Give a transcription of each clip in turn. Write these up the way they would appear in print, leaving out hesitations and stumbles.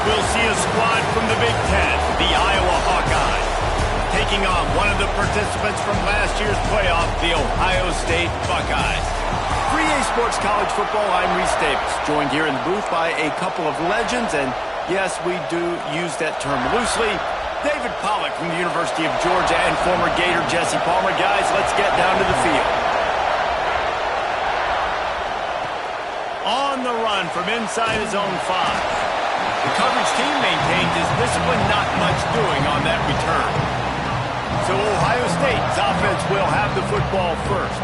we'll see a squad from the Big Ten, the Iowa Hawkeyes, taking on one of the participants from last year's playoff, the Ohio State Buckeyes. 3A Sports College Football, I'm Reese Davis, joined here in the booth by a couple of legends, and yes, we do use that term loosely. David Pollack from the University of Georgia and former Gator Jesse Palmer. Guys, let's get down to the field. On the run from inside his own 5. The coverage team maintains his discipline, not much doing on that return. So Ohio State's offense will have the football first.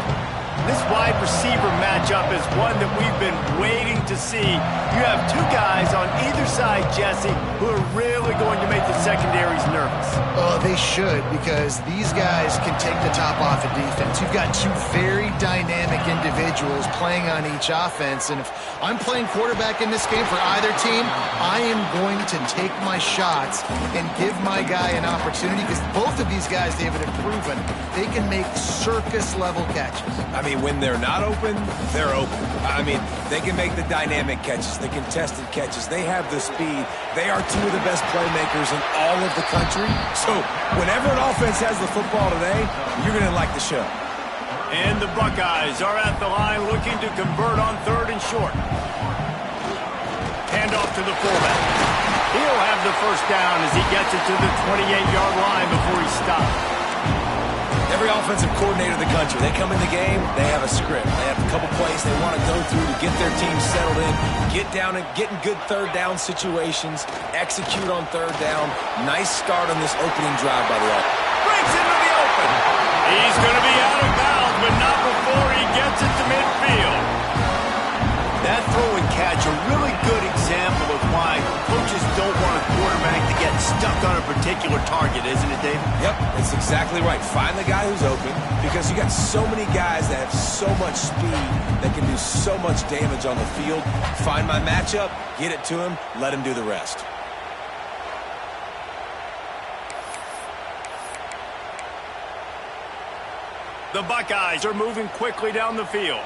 This wide receiver matchup is one that we've been waiting to see. You have two guys on either side, Jesse, who are really going to make the secondaries nervous. Oh, they should, because these guys can take the top off of defense. You've got two very dynamic individuals playing on each offense, and if I'm playing quarterback in this game for either team, I am going to take my shots and give my guy an opportunity, because both of these guys, David, have proven they can make circus-level catches. I mean, when they're not open, they're open. I mean, they can make the dynamic catches, the contested catches. They have the speed. They are two of the best playmakers in all of the country. So whenever an offense has the football today, you're going to like the show. And the Buckeyes are at the line looking to convert on 3rd and short. Handoff to the fullback. He'll have the first down as he gets it to the 28-yard line before he stops. Every offensive coordinator in the country, they come in the game, they have a script. They have a couple plays they want to go through to get their team settled in, get down and get in good 3rd down situations, execute on 3rd down. Nice start on this opening drive by the offense. Breaks into the open. He's going to be out of bounds, but not before he gets it to midfield. That throw and catch, a really good example of why coaches don't want a quarterback to get stuck on a particular target, isn't it, Dave? Yep, it's exactly right. Find the guy who's open, because you got so many guys that have so much speed that can do so much damage on the field. Find my matchup, get it to him, let him do the rest. The Buckeyes are moving quickly down the field.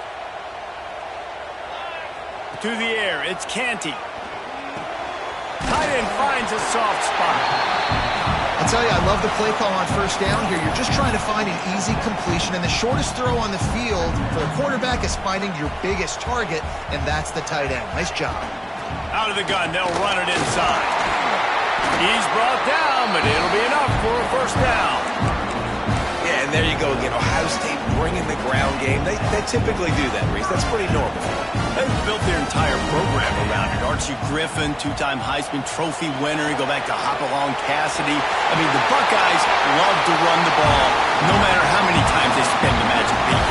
To the air, it's Canty. Tight end finds a soft spot. I'll tell you, I love the play call on 1st down here. You're just trying to find an easy completion, and the shortest throw on the field for the quarterback is finding your biggest target, and that's the tight end. Nice job. Out of the gun, they'll run it inside. He's brought down, but it'll be enough for a 1st down. Yeah, and there you go again. Ohio State bringing the ground game. They typically do that, Reese. That's pretty normal. They've built their entire program around it. Archie Griffin, 2-time Heisman Trophy winner. You go back to Hopalong Cassidy. I mean, the Buckeyes love to run the ball, no matter how many times they spend the magic beat.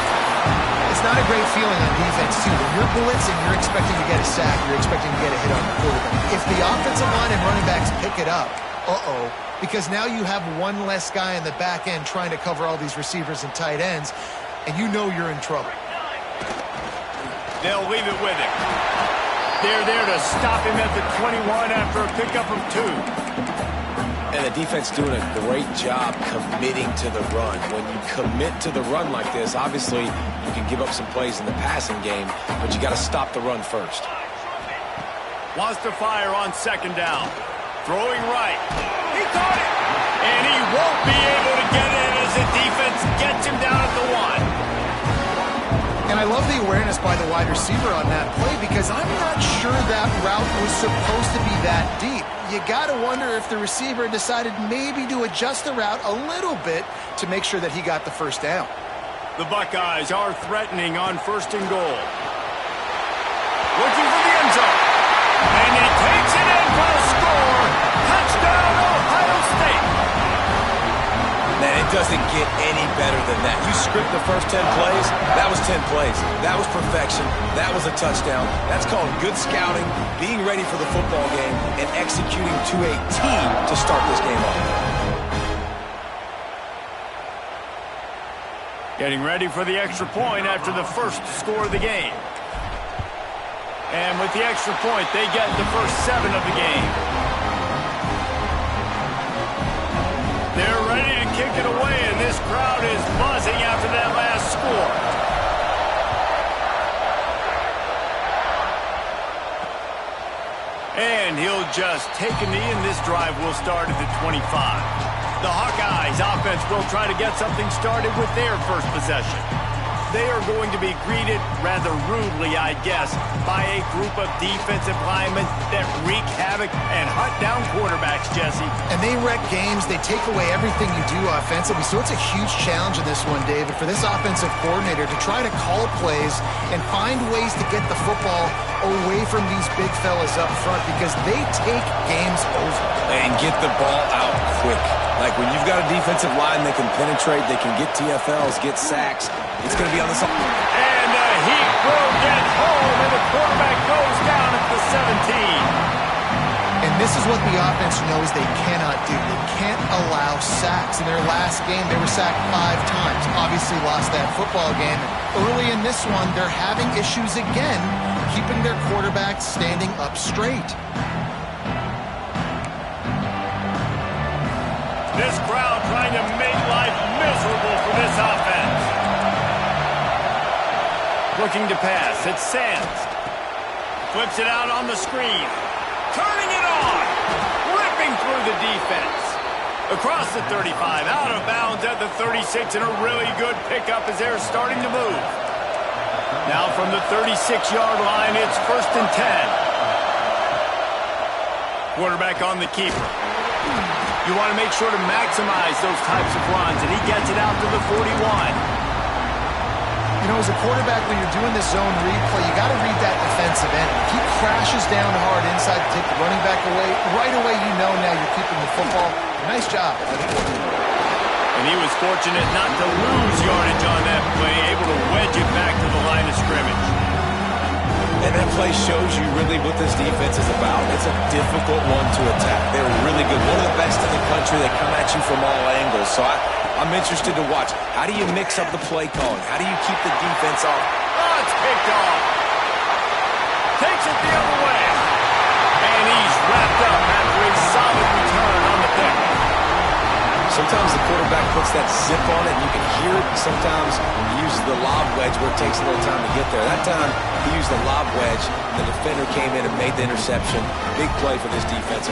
It's not a great feeling on defense, too. When you're blitzing, you're expecting to get a sack. You're expecting to get a hit on the quarterback. If the offensive line and running backs pick it up, because now you have one less guy in the back end trying to cover all these receivers and tight ends, and you know you're in trouble. They'll leave it with him. They're there to stop him at the 21 after a pickup of 2. And the defense doing a great job committing to the run. When you commit to the run like this, obviously you can give up some plays in the passing game, but you got to stop the run first. Wants to fire on 2nd down. Throwing right. He caught it. And he won't be able to get it as the defense gets him down at the 1. And I love the awareness by the wide receiver on that play, because I'm not sure that route was supposed to be that deep. You got to wonder if the receiver decided maybe to adjust the route a little bit to make sure that he got the 1st down. The Buckeyes are threatening on 1st and goal. Looking for the end zone. And he takes it in for a score. Touchdown, Ohio State. Man, it doesn't get any better than that. You script the first 10 plays, that was 10 plays. That was perfection. That was a touchdown. That's called good scouting, being ready for the football game, and executing to a team to start this game off. Getting ready for the extra point after the first score of the game. And with the extra point, they get the first 7 of the game. They're ready to kick it away, and this crowd is buzzing after that last score. And And he'll just take a knee, and this drive will start at the 25. The Hawkeyes offense will try to get something started with their first possession. They are going to be greeted rather rudely, I guess, by a group of defensive linemen that wreak havoc and hunt down quarterbacks, Jesse. And they wreck games. They take away everything you do offensively. So it's a huge challenge in this one, David, for this offensive coordinator to try to call plays and find ways to get the football away from these big fellas up front because they take games over. And get the ball out quick. Like when you've got a defensive line that can penetrate, they can get TFLs, get sacks, it's going to be on the side. And the Heat will get home, and the quarterback goes down at the 17. And this is what the offense knows they cannot do. They can't allow sacks. In their last game, they were sacked 5 times. Obviously lost that football game. Early in this one, they're having issues again, keeping their quarterback standing up straight. This crowd trying to make life miserable for this offense. Looking to pass, it's Sands. Flips it out on the screen. Turning it on. Ripping through the defense. Across the 35, out of bounds at the 36, and a really good pickup as they're starting to move. Now from the 36-yard line, it's 1st and 10. Quarterback on the keeper. You want to make sure to maximize those types of runs, and he gets it out to the 41. You know, as a quarterback, when you're doing this zone read play, you got to read that defensive end. If he crashes down hard inside to take the running back away, right away you know now you're keeping the football. Nice job. And he was fortunate not to lose yardage on that play, able to wedge it back to the line of scrimmage. And that play shows you really what this defense is about. It's a difficult one to attack. They're really good. One of the best in the country. They come at you from all angles. So I'm interested to watch. How do you mix up the play calling? How do you keep the defense off? Oh, it's picked off. Takes it the other way. And he's wrapped up after a solid return on the pick. Sometimes the quarterback puts that zip on it, and you can hear it. Sometimes he uses the lob wedge where it takes a little time to get there. That time, he used the lob wedge. The defender came in and made the interception. Big play for this defense.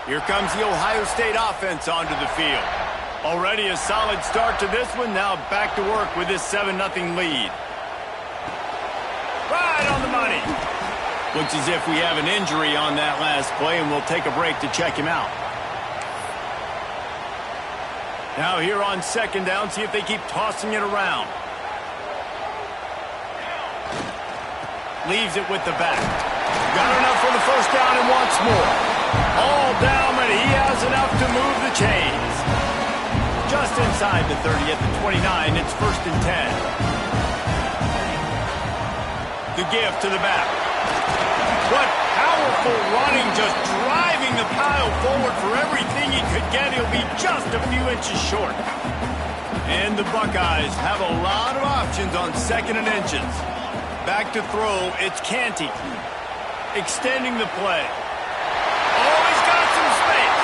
Here comes the Ohio State offense onto the field. Already a solid start to this one. Now back to work with this 7-0 lead. Right on the money. Looks as if we have an injury on that last play, and we'll take a break to check him out. Now here on 2nd down, see if they keep tossing it around. Leaves it with the back. Got enough for the 1st down and wants more. All down, but he has enough to move the chains. Just inside the 30 at the 29, it's 1st and 10. The give to the back. What powerful running, just driving the pile forward for everything he could get. He'll be just a few inches short. And the Buckeyes have a lot of options on 2nd and inches. Back to throw, it's Canty. Extending the play. Oh, he's got some space.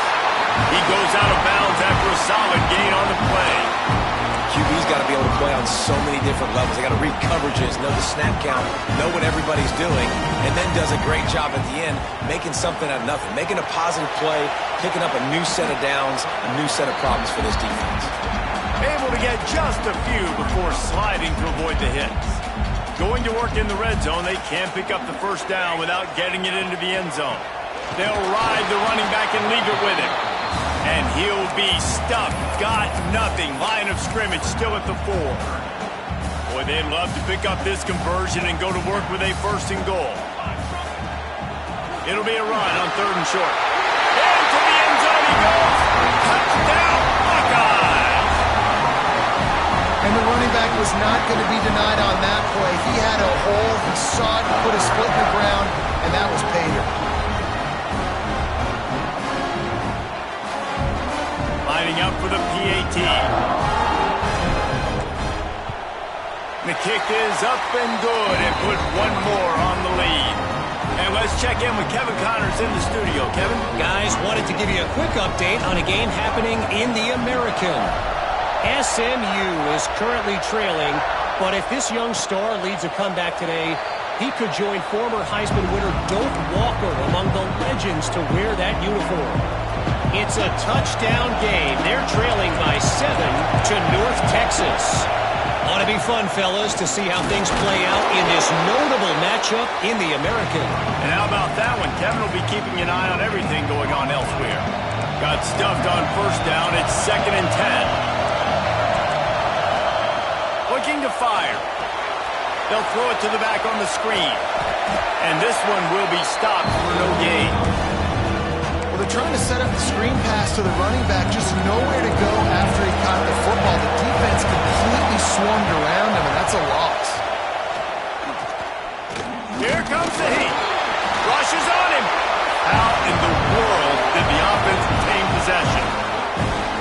He goes out of bounds after a solid gain on the play. QB's got to be able to play on so many different levels. They got to read coverages, know the snap count, know what everybody's doing, and then does a great job at the end making something out of nothing, making a positive play, picking up a new set of downs, a new set of problems for this defense. Able to get just a few before sliding to avoid the hits. Going to work in the red zone, they can't pick up the 1st down without getting it into the end zone. They'll ride the running back and leave it with him. And he'll be stuffed. Got nothing. Line of scrimmage still at the 4. Boy, they'd love to pick up this conversion and go to work with a 1st and goal. It'll be a run on 3rd and short. Into the end zone he goes. Touchdown, Buckeyes! And the running back was not going to be denied on that play. He had a hole. He saw it, put a split in the ground, and that was pay dirt. Lining up for the PAT. The kick is up and good, and put one more on the lead. And let's let's check in with Kevin Connors in the studio. Kevin? Guys, wanted to give you a quick update on a game happening in the American. SMU is currently trailing, but if this young star leads a comeback today, he could join former Heisman winner Doak Walker among the legends to wear that uniform. It's a touchdown game. They're trailing by 7 to North Texas. Ought to be fun, fellas, to see how things play out in this notable matchup in the American. And how about that one? Kevin will be keeping an eye on everything going on elsewhere. Got stuffed on first down. It's 2nd and 10. Looking to fire. They'll throw it to the back on the screen. And this one will be stopped for no gain. Well, they're trying to set up the screen pass to the running back, just nowhere to go after he caught the football. The defense completely swarmed around him, and that's a loss. Here comes the heat. Rushes on him. How in the world did the offense retain possession?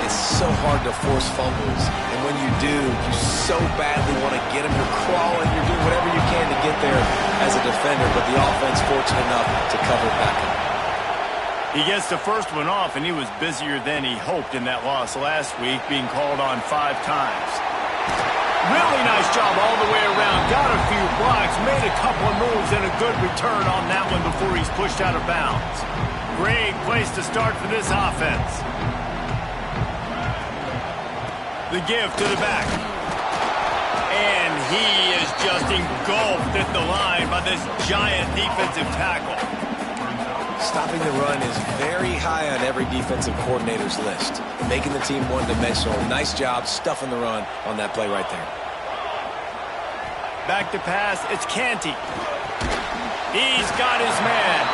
It's so hard to force fumbles, and when you do, you so badly want to get them. You're crawling, you're doing whatever you can to get there as a defender, but the offense fortunate enough to cover it back up. He gets the first one off, and he was busier than he hoped in that loss last week, being called on 5 times. Really nice job all the way around. Got a few blocks, made a couple of moves, and a good return on that one before he's pushed out of bounds. Great place to start for this offense. The give to the back. And he is just engulfed at the line by this giant defensive tackle. Stopping the run is very high on every defensive coordinator's list. Making the team one-dimensional. Nice job stuffing the run on that play right there. Back to pass. It's Canty. He's got his man.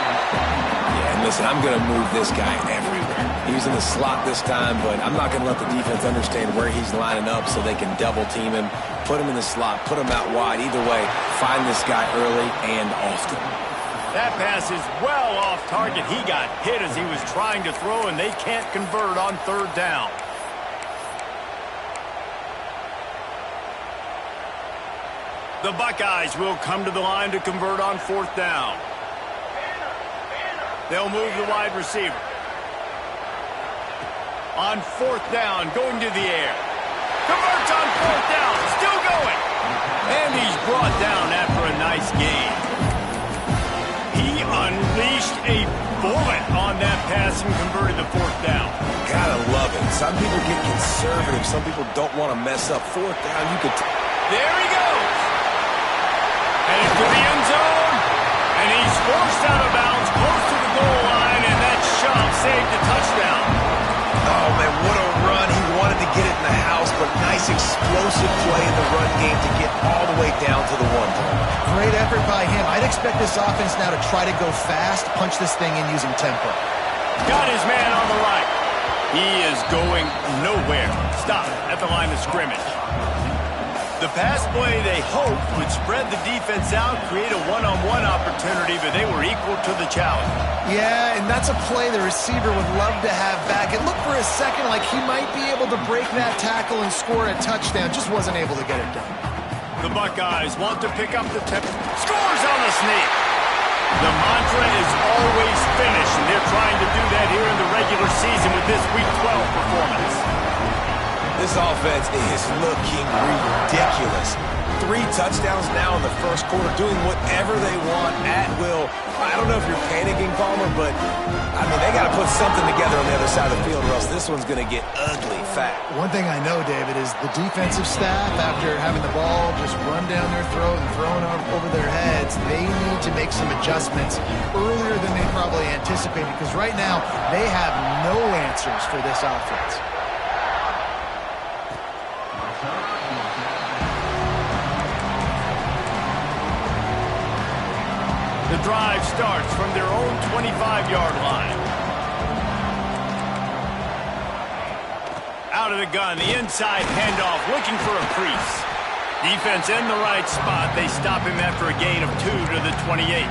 Yeah, and listen, I'm going to move this guy everywhere. He was in the slot this time, but I'm not going to let the defense understand where he's lining up so they can double-team him, put him in the slot, put him out wide. Either way, find this guy early and often. That pass is well off target. He got hit as he was trying to throw, and they can't convert on 3rd down. The Buckeyes will come to the line to convert on 4th down. They'll move the wide receiver. On 4th down, going to the air. Converts on 4th down, still going. And he's brought down after a nice gain. He unleashed a bullet on that pass and converted the 4th down. Gotta love it. Some people get conservative. Some people don't want to mess up. 4th down, you could... There he goes. Headed to the end zone. And he's forced out of bounds close to the goal line, and that shove saved the touchdown. Oh, man, what a run. He wanted to get it in the house, but nice explosive play in the run game to get all the way down to the 1. Great effort by him. I'd expect this offense now to try to go fast, punch this thing in using tempo. Got his man on the right. He is going nowhere. Stop at the line of scrimmage. The pass play they hoped would spread the defense out, create a one-on-one opportunity, but they were equal to the challenge. Yeah, and that's a play the receiver would love to have back. It looked for a second like he might be able to break that tackle and score a touchdown. Just wasn't able to get it done. The Buckeyes want to pick up the tempo. Scores on the sneak. The mantra is always finish, and they're trying to do that here in the regular season with this Week 12 performance. This offense is looking ridiculous. 3 touchdowns now in the first quarter, doing whatever they want at will. I don't know if you're panicking, Palmer, but, I mean, they got to put something together on the other side of the field, or else this one's going to get ugly fast. One thing I know, David, is the defensive staff, after having the ball just run down their throat and thrown over their heads, they need to make some adjustments earlier than they probably anticipated, because right now they have no answers for this offense. The drive starts from their own 25-yard line. Out of the gun, the inside handoff, looking for a crease. Defense in the right spot. They stop him after a gain of 2 to the 28.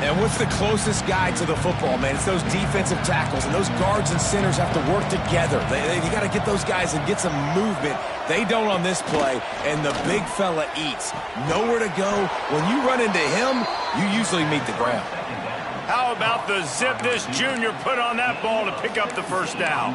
And what's the closest guy to the football, man? It's those defensive tackles, and those guards and centers have to work together. You got to get those guys and get some movement. They don't on this play, and the big fella eats. Nowhere to go. When you run into him, you usually meet the ground. How about the zip this junior put on that ball to pick up the first down?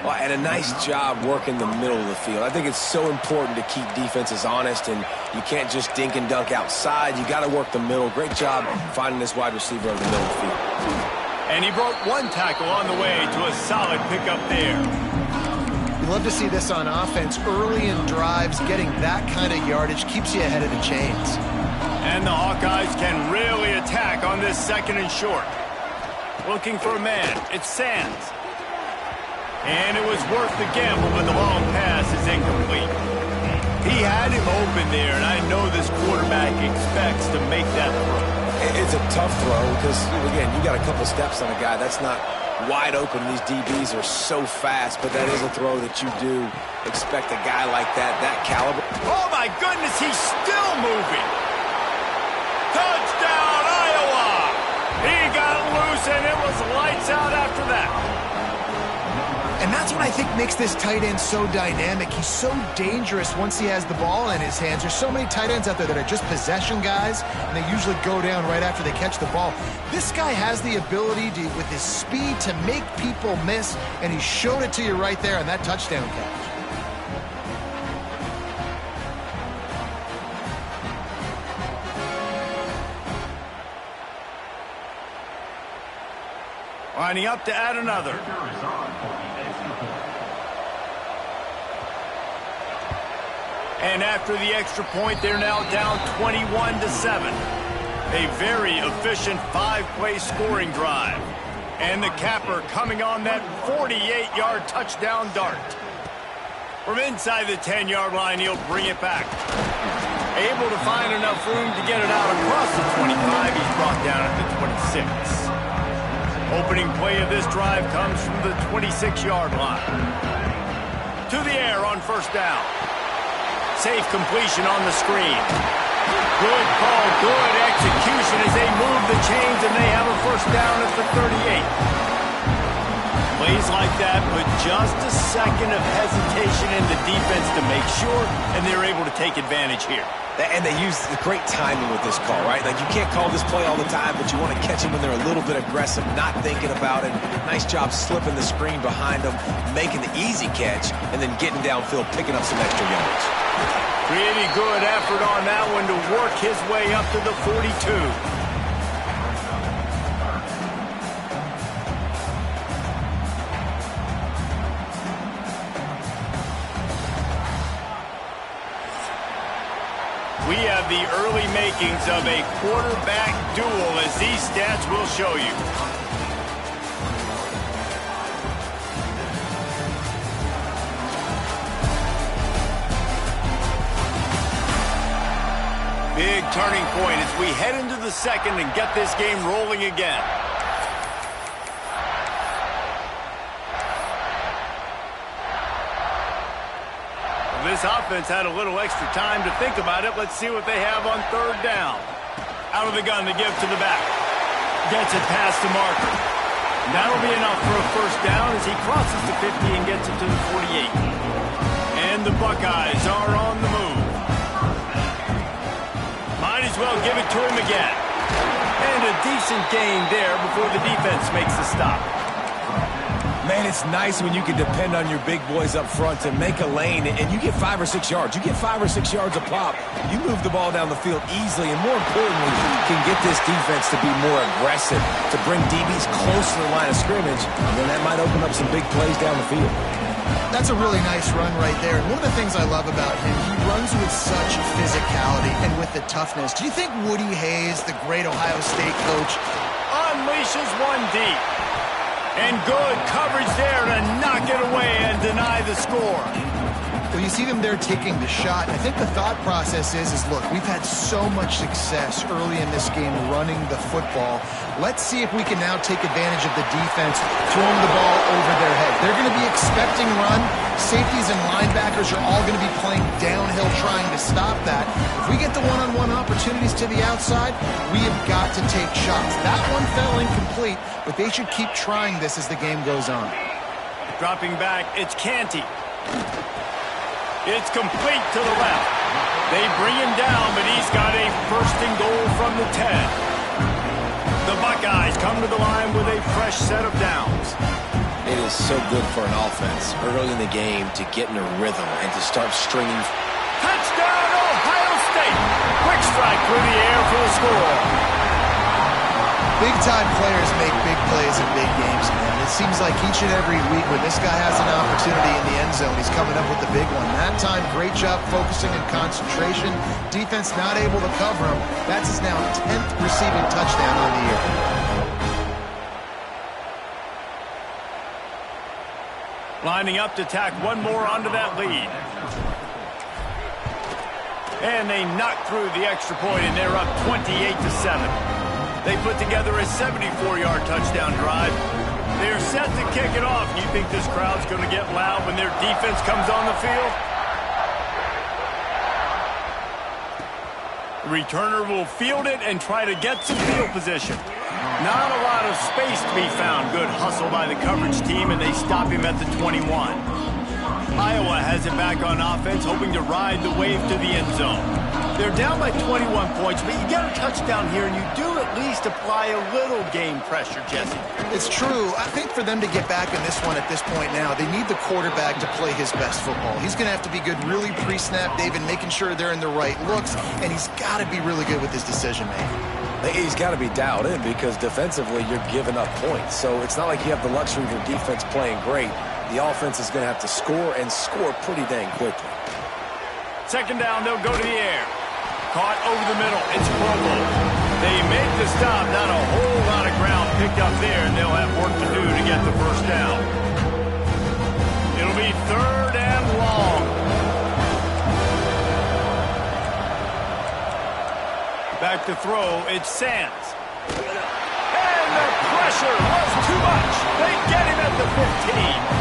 Well, and a nice job working the middle of the field. I think it's so important to keep defenses honest, and you can't just dink and dunk outside. You got to work the middle. Great job finding this wide receiver in the middle of the field. And he broke one tackle on the way to a solid pickup there. You love to see this on offense. Early in drives, getting that kind of yardage keeps you ahead of the chains. And the Hawkeyes can really attack on this second and short. Looking for a man. It's Sands. And it was worth the gamble, but the long pass is incomplete. He had him open there, and I know this quarterback expects to make that throw. It's a tough throw because, again, you got a couple steps on a guy. That's not wide open. These DBs are so fast, but that is a throw that you do expect a guy like that caliber. Oh, my goodness, he's still moving. Touchdown, Iowa! He got loose, and it was lights out after that. And that's what I think makes this tight end so dynamic. He's so dangerous once he has the ball in his hands. There's so many tight ends out there that are just possession guys, and they usually go down right after they catch the ball. This guy has the ability to, with his speed, to make people miss, and he showed it to you right there on that touchdown catch. Lining up to add another. And after the extra point, they're now down 21-7. A very efficient five-play scoring drive. And the capper coming on that 48-yard touchdown dart. From inside the 10-yard line, he'll bring it back. Able to find enough room to get it out across the 25. He's brought down at the 26. Opening play of this drive comes from the 26-yard line. To the air on first down. Safe completion on the screen. Good call, good execution as they move the chains, and they have a first down at the 38. Plays like that, but just a second of hesitation in the defense to make sure, and they're able to take advantage here. And they use the great timing with this call, right? Like, you can't call this play all the time, but you want to catch them when they're a little bit aggressive, not thinking about it. Nice job slipping the screen behind them, making the easy catch, and then getting downfield, picking up some extra yards. Pretty good effort on that one to work his way up to the 42. We have the early makings of a quarterback duel, as these stats will show you. Big turning point as we head into the second and get this game rolling again. This offense had a little extra time to think about it. Let's see what they have on third down. Out of the gun to give to the back. Gets it past the marker. That'll be enough for a first down as he crosses the 50 and gets it to the 48. And the Buckeyes are on the move. Might as well give it to him again. And a decent gain there before the defense makes the stop. Man, it's nice when you can depend on your big boys up front to make a lane, and you get 5 or 6 yards. You get 5 or 6 yards a pop. You move the ball down the field easily, and more importantly, you can get this defense to be more aggressive, to bring DBs close to the line of scrimmage, and then that might open up some big plays down the field. That's a really nice run right there. And one of the things I love about him, he runs with such physicality and with the toughness. Do you think Woody Hayes, the great Ohio State coach, unleashes one deep? And good coverage there to knock it away and deny the score. Well, you see them there taking the shot. I think the thought process is look, we've had so much success early in this game running the football. Let's see if we can now take advantage of the defense throwing the ball over their head. They're going to be expecting run. Safeties and linebackers are all going to be playing downhill trying to stop that. If we get the one-on-one opportunities to the outside, we have got to take shots. That one fell incomplete, but they should keep trying this as the game goes on. Dropping back, it's Canty. It's complete to the left. They bring him down, but he's got a first and goal from the 10. The Buckeyes come to the line with a fresh set of downs. It is so good for an offense early in the game to get in a rhythm and to start stringing. Touchdown, Ohio State! Quick strike through the air for the score. Big-time players make big plays in big games, man. It seems like each and every week when this guy has an opportunity in the end zone, he's coming up with the big one. That time, great job focusing and concentration. Defense not able to cover him. That's his now 10th receiving touchdown on the year. Lining up to tack one more onto that lead. And they knock through the extra point, and they're up 28-7. They put together a 74-yard touchdown drive. They're set to kick it off. You think this crowd's going to get loud when their defense comes on the field? The returner will field it and try to get some field position. Not a lot of space to be found. Good hustle by the coverage team, and they stop him at the 21. Iowa has it back on offense, hoping to ride the wave to the end zone. They're down by 21 points, but you get a touchdown here, and you do at least apply a little game pressure, Jesse. It's true. I think for them to get back in this one at this point now, they need the quarterback to play his best football. He's going to have to be good really pre-snap, David, making sure they're in the right looks, and he's got to be really good with his decision-making. He's got to be dialed in because defensively you're giving up points. So it's not like you have the luxury of your defense playing great. The offense is going to have to score and score pretty dang quickly. Second down, they'll go to the air. Caught over the middle. It's Provo. They make the stop. Not a whole lot of ground picked up there, and they'll have work to do to get the first down. It'll be third and long. Back to throw, it's Sands. And the pressure was too much. They get him at the 15.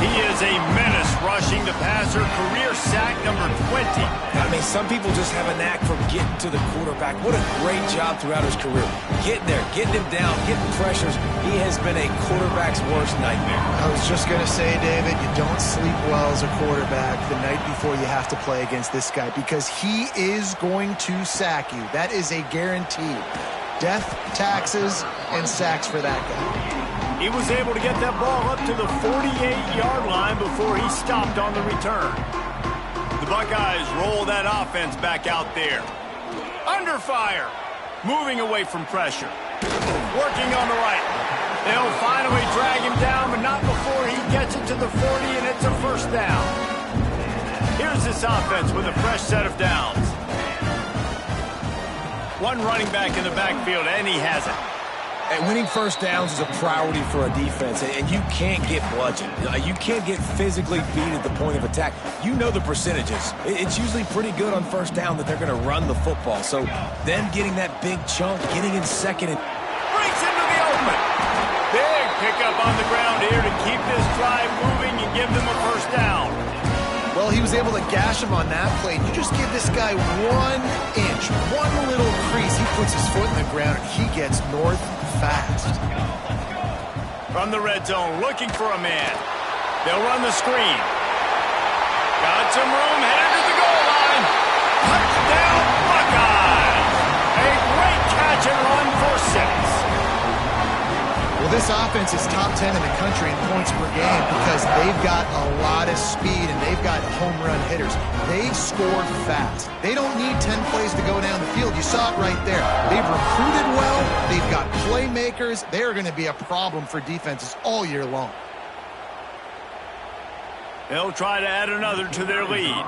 He is a menace rushing the passer. Career sack number 20. I mean, some people just have a knack for getting to the quarterback. What a great job throughout his career. Getting there, getting him down, getting pressures. He has been a quarterback's worst nightmare. I was just going to say, David, you don't sleep well as a quarterback the night before you have to play against this guy because he is going to sack you. That is a guarantee. Death, taxes, and sacks for that guy. He was able to get that ball up to the 48-yard line before he stopped on the return. The Buckeyes roll that offense back out there. Under fire. Moving away from pressure. Working on the right. They'll finally drag him down, but not before he gets it to the 40, and it's a first down. Here's this offense with a fresh set of downs. One running back in the backfield, and he has it. And winning first downs is a priority for a defense, and you can't get bludgeoned. You can't get physically beat at the point of attack. You know the percentages. It's usually pretty good on first down that they're going to run the football. So them getting that big chunk, getting in second. Breaks into the open. Big pickup on the ground here to keep this drive moving and give them a first down. Well, he was able to gash him on that play. You just give this guy 1 inch, one little crease. He puts his foot in the ground, and he gets north fast. From the red zone, looking for a man. They'll run the screen. Got some room, headed to the goal line. Touchdown, Buckeyes! A great catch and run for 6. Well, this offense is top 10 in the country in points per game because they've got a lot of speed and they've got home run hitters. They score fast. They don't need 10 plays to go down the field. You saw it right there. They've recruited well. They've got playmakers. They are going to be a problem for defenses all year long. They'll try to add another to their lead.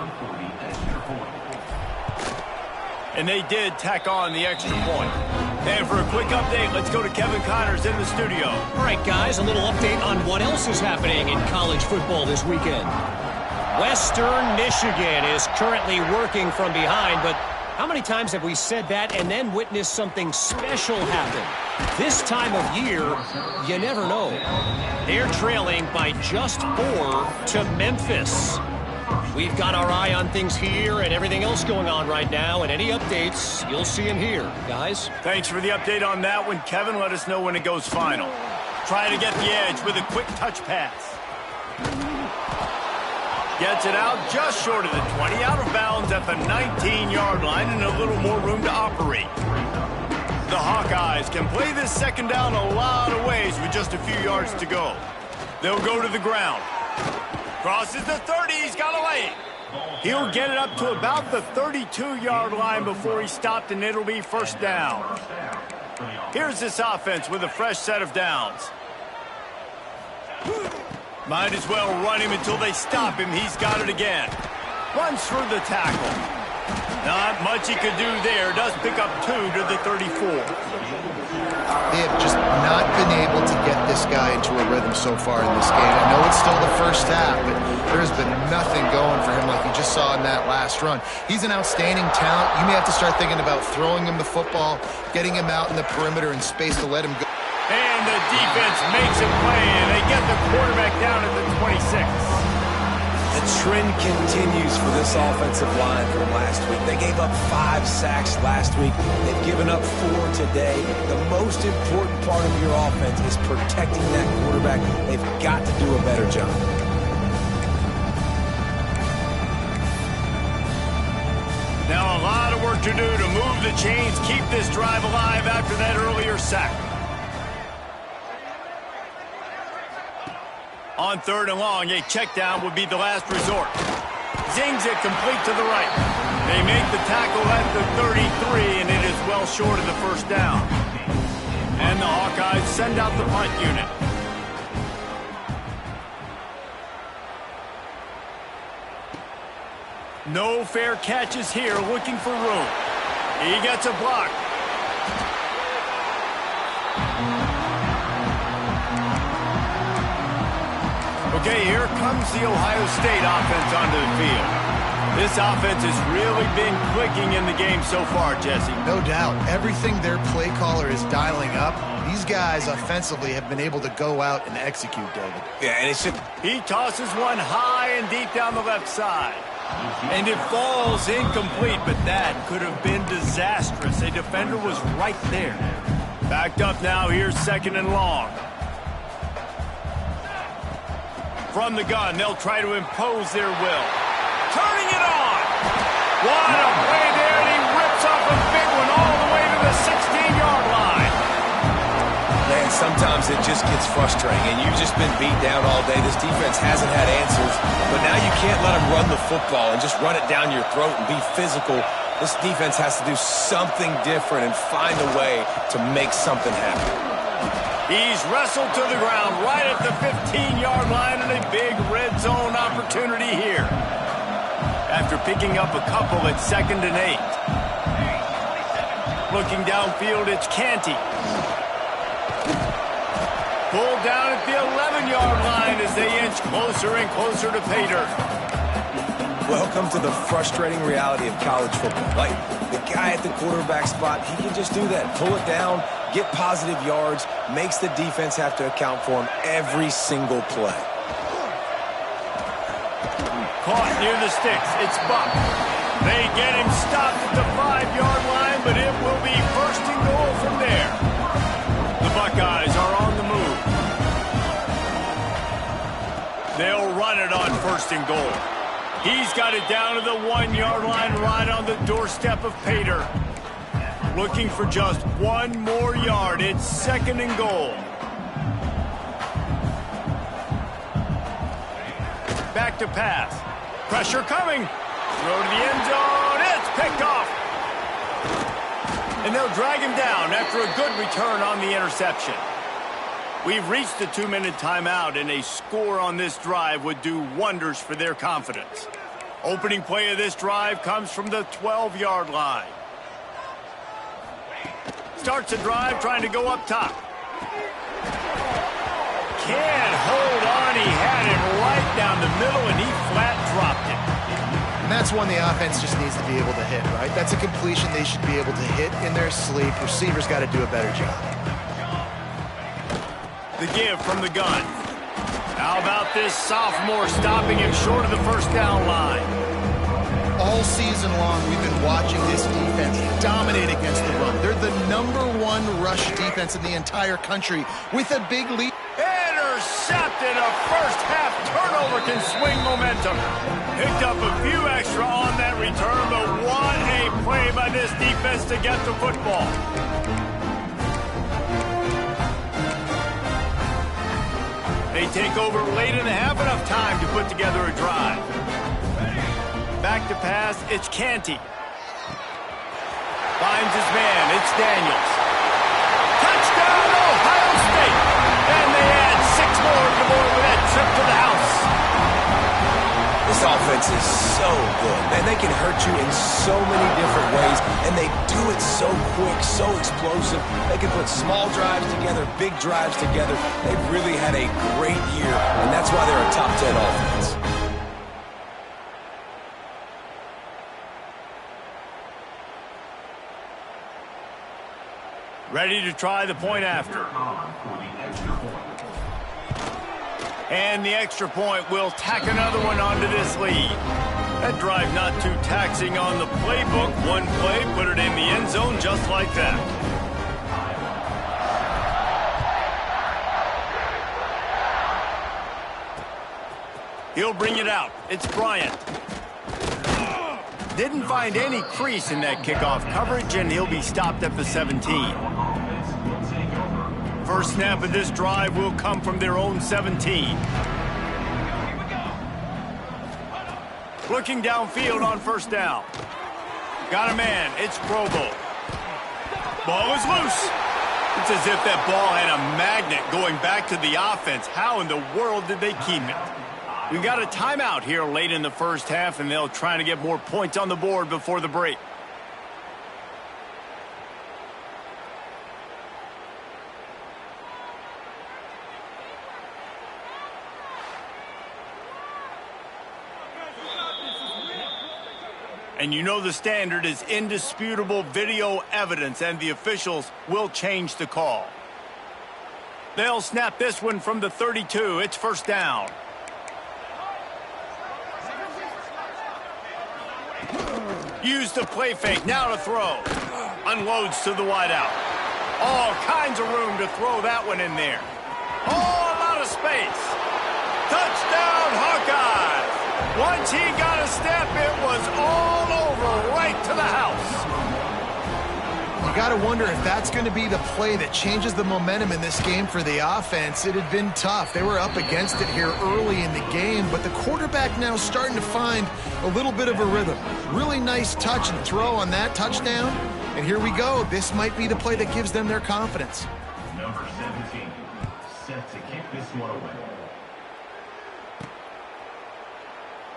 And they did tack on the extra point. And for a quick update, let's go to Kevin Connors in the studio. All right, guys, a little update on what else is happening in college football this weekend. Western Michigan is currently working from behind, but how many times have we said that and then witnessed something special happen? This time of year, you never know. They're trailing by just 4 to Memphis. We've got our eye on things here and everything else going on right now, and any updates, you'll see them here. Guys? Thanks for the update on that one, Kevin. Let us know when it goes final. Try to get the edge with a quick touch pass. Gets it out just short of the 20, out of bounds at the 19-yard line, and a little more room to operate. The Hawkeyes can play this second down a lot of ways with just a few yards to go. They'll go to the ground. Crosses the 30, he's got a lane. He'll get it up to about the 32-yard line before he's stopped, and it'll be first down. Here's this offense with a fresh set of downs. Might as well run him until they stop him. He's got it again. Runs through the tackle. Not much he could do there. Does pick up 2 to the 34. They have just not been able to get this guy into a rhythm so far in this game. I know it's still the first half, but there's been nothing going for him like you just saw in that last run. He's an outstanding talent. You may have to start thinking about throwing him the football, getting him out in the perimeter in space to let him go. And the defense makes a play, and they get the quarterback down at the 26. The trend continues for this offensive line from last week. They gave up 5 sacks last week. They've given up 4 today. The most important part of your offense is protecting that quarterback. They've got to do a better job. Now a lot of work to do to move the chains, keep this drive alive after that earlier sack. On 3rd and long, a check down would be the last resort. Zings it complete to the right. They make the tackle at the 33, and it is well short of the first down. And the Hawkeyes send out the punt unit. No fair catches here, looking for room. He gets a block. Okay, here comes the Ohio State offense onto the field. This offense has really been clicking in the game so far, Jesse. No doubt. Everything their play caller is dialing up, these guys offensively have been able to go out and execute, David. Yeah, and it should... He tosses one high and deep down the left side. And it falls incomplete, but that could have been disastrous. A defender was right there. Backed up now, here's 2nd and long. From the gun, they'll try to impose their will. Turning it on! What a play there, and he rips off a big one all the way to the 16-yard line. Man, sometimes it just gets frustrating, and you've just been beat down all day. This defense hasn't had answers, but now you can't let them run the football and just run it down your throat and be physical. This defense has to do something different and find a way to make something happen. He's wrestled to the ground right at the 15-yard line, and a big red zone opportunity here. After picking up a couple at 2nd and 8. Looking downfield, it's Canty. Pulled down at the 11-yard line as they inch closer and closer to pay dirt. Welcome to the frustrating reality of college football. Like, the guy at the quarterback spot, he can just do that. Pull it down, get positive yards, makes the defense have to account for him every single play. Caught near the sticks. It's Buck. They get him stopped at the 5-yard line, but it will be 1st and goal from there. The Buckeyes are on the move. They'll run it on 1st and goal. He's got it down to the 1-yard line right on the doorstep of pay dirt. Looking for just 1 more yard. It's 2nd and goal. Back to pass. Pressure coming. Throw to the end zone. It's picked off. And they'll drag him down after a good return on the interception. We've reached the 2-minute timeout, and a score on this drive would do wonders for their confidence. Opening play of this drive comes from the 12-yard line. Starts the drive trying to go up top. Can't hold on. He had it right down the middle, and he flat dropped it. And that's one the offense just needs to be able to hit, right? That's a completion they should be able to hit in their sleep. Receivers got to do a better job. The give from the gun. How about this sophomore stopping him short of the first down line? All season long, we've been watching this defense dominate against the run. They're the #1 rush defense in the entire country with a big lead. Intercepted. A first-half turnover can swing momentum. Picked up a few extra on that return, but what a play by this defense to get the football. They take over late in the half, enough time to put together a drive. Back to pass, it's Canty. Finds his man, it's Daniels. Touchdown, Ohio State! And they add 6 more to the board with that trip to the house. This offense is so good, man. They can hurt you in so many different ways, and they do it so quick, so explosive. They can put small drives together, big drives together. They've really had a great year, and that's why they're a top 10 offense. Ready to try the point after. And the extra point will tack another one onto this lead. That drive not too taxing on the playbook. One play, put it in the end zone just like that. He'll bring it out. It's Bryant. Didn't find any crease in that kickoff coverage, and he'll be stopped at the 17. First snap of this drive will come from their own 17. Looking downfield on first down. Got a man. It's Provo. Ball is loose. It's as if that ball had a magnet going back to the offense. How in the world did they keep it? We got a timeout here late in the first half, and they'll try to get more points on the board before the break. And you know the standard is indisputable video evidence, and the officials will change the call. They'll snap this one from the 32. It's first down. Use the play fake, now to throw. Unloads to the wideout. All kinds of room to throw that one in there. Oh, a lot of space. Touchdown, Hawkeyes. Once he got a step, it was all over, right to the house. You got to wonder if that's going to be the play that changes the momentum in this game for the offense. It had been tough. They were up against it here early in the game, but the quarterback now starting to find a little bit of a rhythm. Really nice touch and throw on that touchdown. And here we go. This might be the play that gives them their confidence. Number 17, set to kick this one away.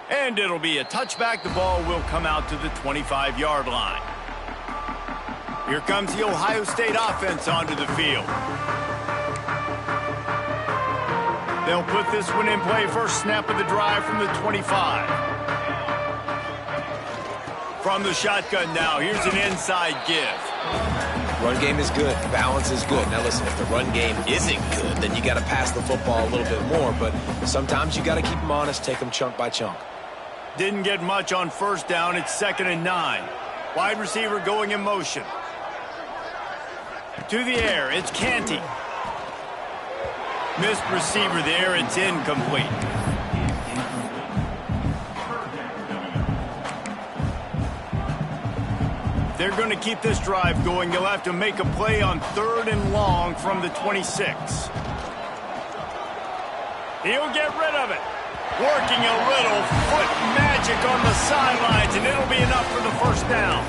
And it'll be a touchback. The ball will come out to the 25-yard line. Here comes the Ohio State offense onto the field. They'll put this one in play. First snap of the drive from the 25. From the shotgun now, here's an inside give. Run game is good. Balance is good. Now listen, if the run game isn't good, then you got to pass the football a little bit more. But sometimes you got to keep them honest, take them chunk by chunk. Didn't get much on first down. It's 2nd and 9. Wide receiver going in motion. To the air, it's Canty. Missed receiver there, it's incomplete. They're going to keep this drive going. They'll have to make a play on 3rd and long from the 26. He'll get rid of it. Working a little foot magic on the sidelines, and it'll be enough for the first down.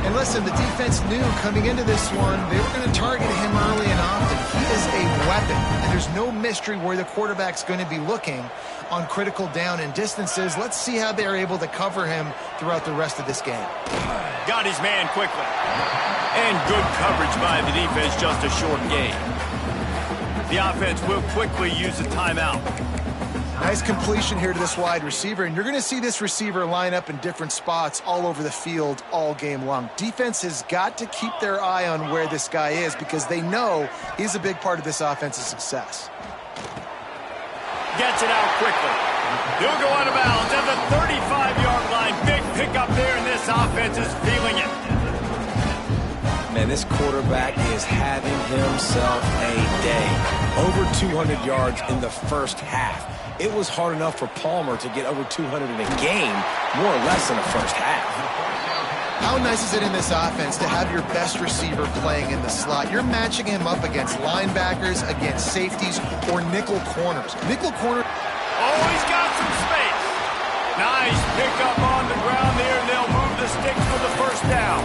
And listen, the defense knew coming into this one, they were going to target him early and often. He is a weapon, and there's no mystery where the quarterback's going to be looking on critical down and distances. Let's see how they're able to cover him throughout the rest of this game. Got his man quickly. And good coverage by the defense, just a short gain. The offense will quickly use a timeout. Nice Nice completion here to this wide receiver, and you're going to see this receiver line up in different spots all over the field all game long. Defense has got to keep their eye on where this guy is because they know he's a big part of this offense's success. Gets it out quickly. He'll go out of bounds at the 35-yard line. Big pickup there, and this offense is feeling it. Man, this quarterback is having himself a day. Over 200 yards in the first half. It was hard enough for Palmer to get over 200 in a game, more or less in the first half. How nice is it in this offense to have your best receiver playing in the slot? You're matching him up against linebackers, against safeties, or nickel corners. Nickel corner. Oh, he's got some space. Nice pickup on the ground there, and they'll move the sticks for the first down.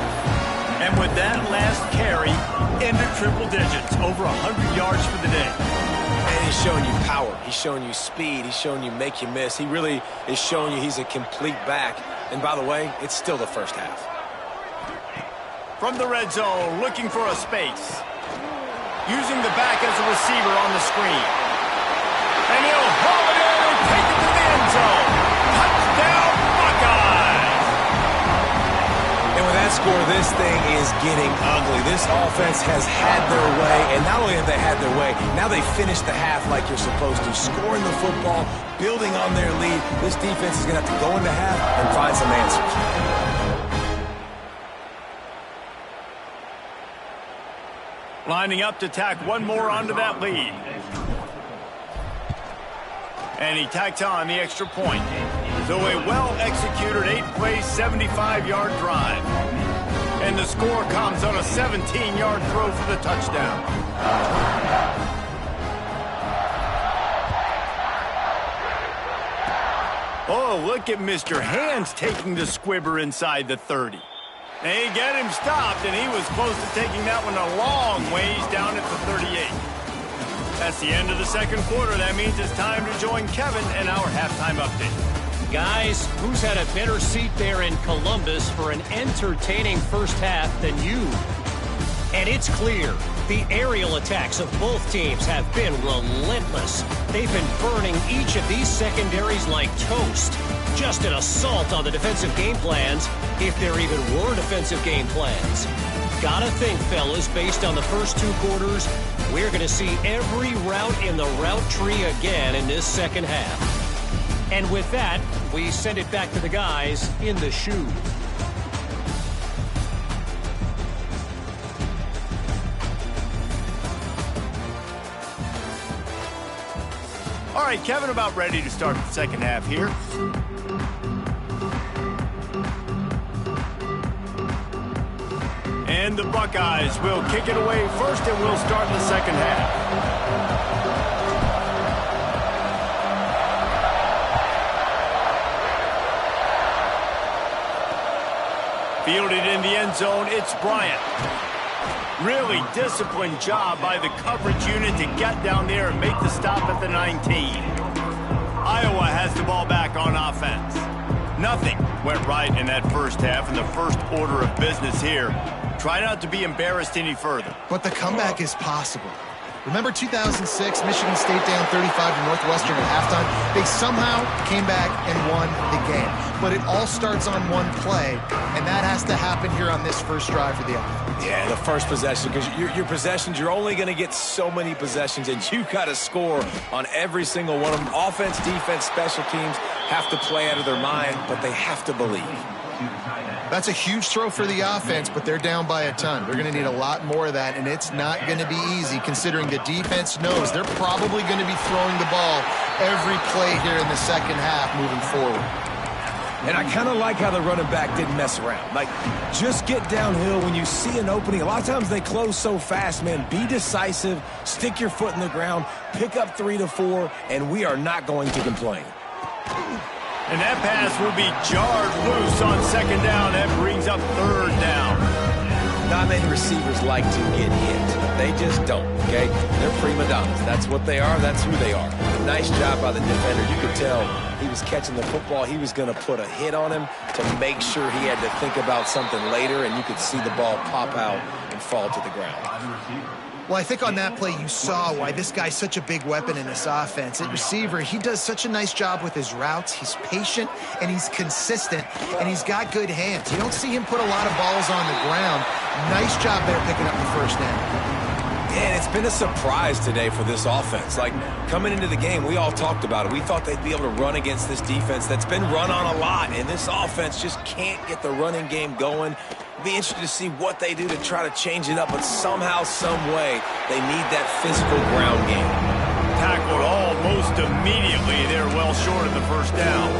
And with that last carry, into triple digits, over 100 yards for the day. And he's showing you power. He's showing you speed. He's showing you make you miss. He really is showing you he's a complete back. And by the way, it's still the first half. From the red zone, looking for a space. Using the back as a receiver on the screen. And he'll haul it in and take it to the end zone. Touchdown, Buckeyes! And with that score, this thing is getting ugly. This offense has had their way, and not only have they had their way, now they finished the half like you're supposed to, scoring the football, building on their lead. This defense is going to have to go into half and find some answers. Lining up to tack one more onto that lead. And he tacked on the extra point. So a well-executed 8-play, 75-yard drive. And the score comes on a 17-yard throw for the touchdown. Oh, look at Mr. Hands taking the squibber inside the 30. They get him stopped, and he was close to taking that one a long ways down at the 38. That's the end of the second quarter. That means it's time to join Kevin in our halftime update. Guys, who's had a better seat there in Columbus for an entertaining first half than you? And it's clear, the aerial attacks of both teams have been relentless. They've been burning each of these secondaries like toast. Just an assault on the defensive game plans, if there even were defensive game plans. Gotta think, fellas, based on the first two quarters, we're going to see every route in the route tree again in this second half. And with that, we send it back to the guys in the shoe. All right, Kevin, about ready to start the second half here. And the Buckeyes will kick it away first, and we'll start the second half. Fielded in the end zone, it's Bryant. Really disciplined job by the coverage unit to get down there and make the stop at the 19. Iowa has the ball back on offense. Nothing went right in that first half, and the first order of business here. Try not to be embarrassed any further. But the comeback is possible. Remember 2006, Michigan State down 35 to Northwestern at halftime? They somehow came back and won the game. But it all starts on one play, and that has to happen here on this first drive for the offense. Yeah, the first possession, because your possessions, you're only going to get so many possessions, and you got to score on every single one of them. Offense, defense, special teams have to play out of their mind, but they have to believe. That's a huge throw for the offense, but they're down by a ton. They're going to need a lot more of that, and it's not going to be easy considering the defense knows they're probably going to be throwing the ball every play here in the second half moving forward. And I kind of like how the running back didn't mess around. Like, just get downhill when you see an opening. A lot of times they close so fast, man. Be decisive, stick your foot in the ground, pick up 3 to 4, and we are not going to complain. And that pass will be jarred loose on second down. That brings up third down. Not many receivers like to get hit. They just don't, okay? They're prima donnas. That's what they are. That's who they are. Nice job by the defender. You could tell he was catching the football. He was going to put a hit on him to make sure he had to think about something later, and you could see the ball pop out and fall to the ground. Well, I think on that play you saw why this guy's such a big weapon in this offense. At receiver, he does such a nice job with his routes. He's patient, and he's consistent, and he's got good hands. You don't see him put a lot of balls on the ground. Nice job there picking up the first down. And it's been a surprise today for this offense. Like, coming into the game, we all talked about it. We thought they'd be able to run against this defense that's been run on a lot, and this offense just can't get the running game going. Be interested to see what they do to try to change it up, but somehow, some way, they need that physical ground game. Tackled almost immediately. They're well short of the first down.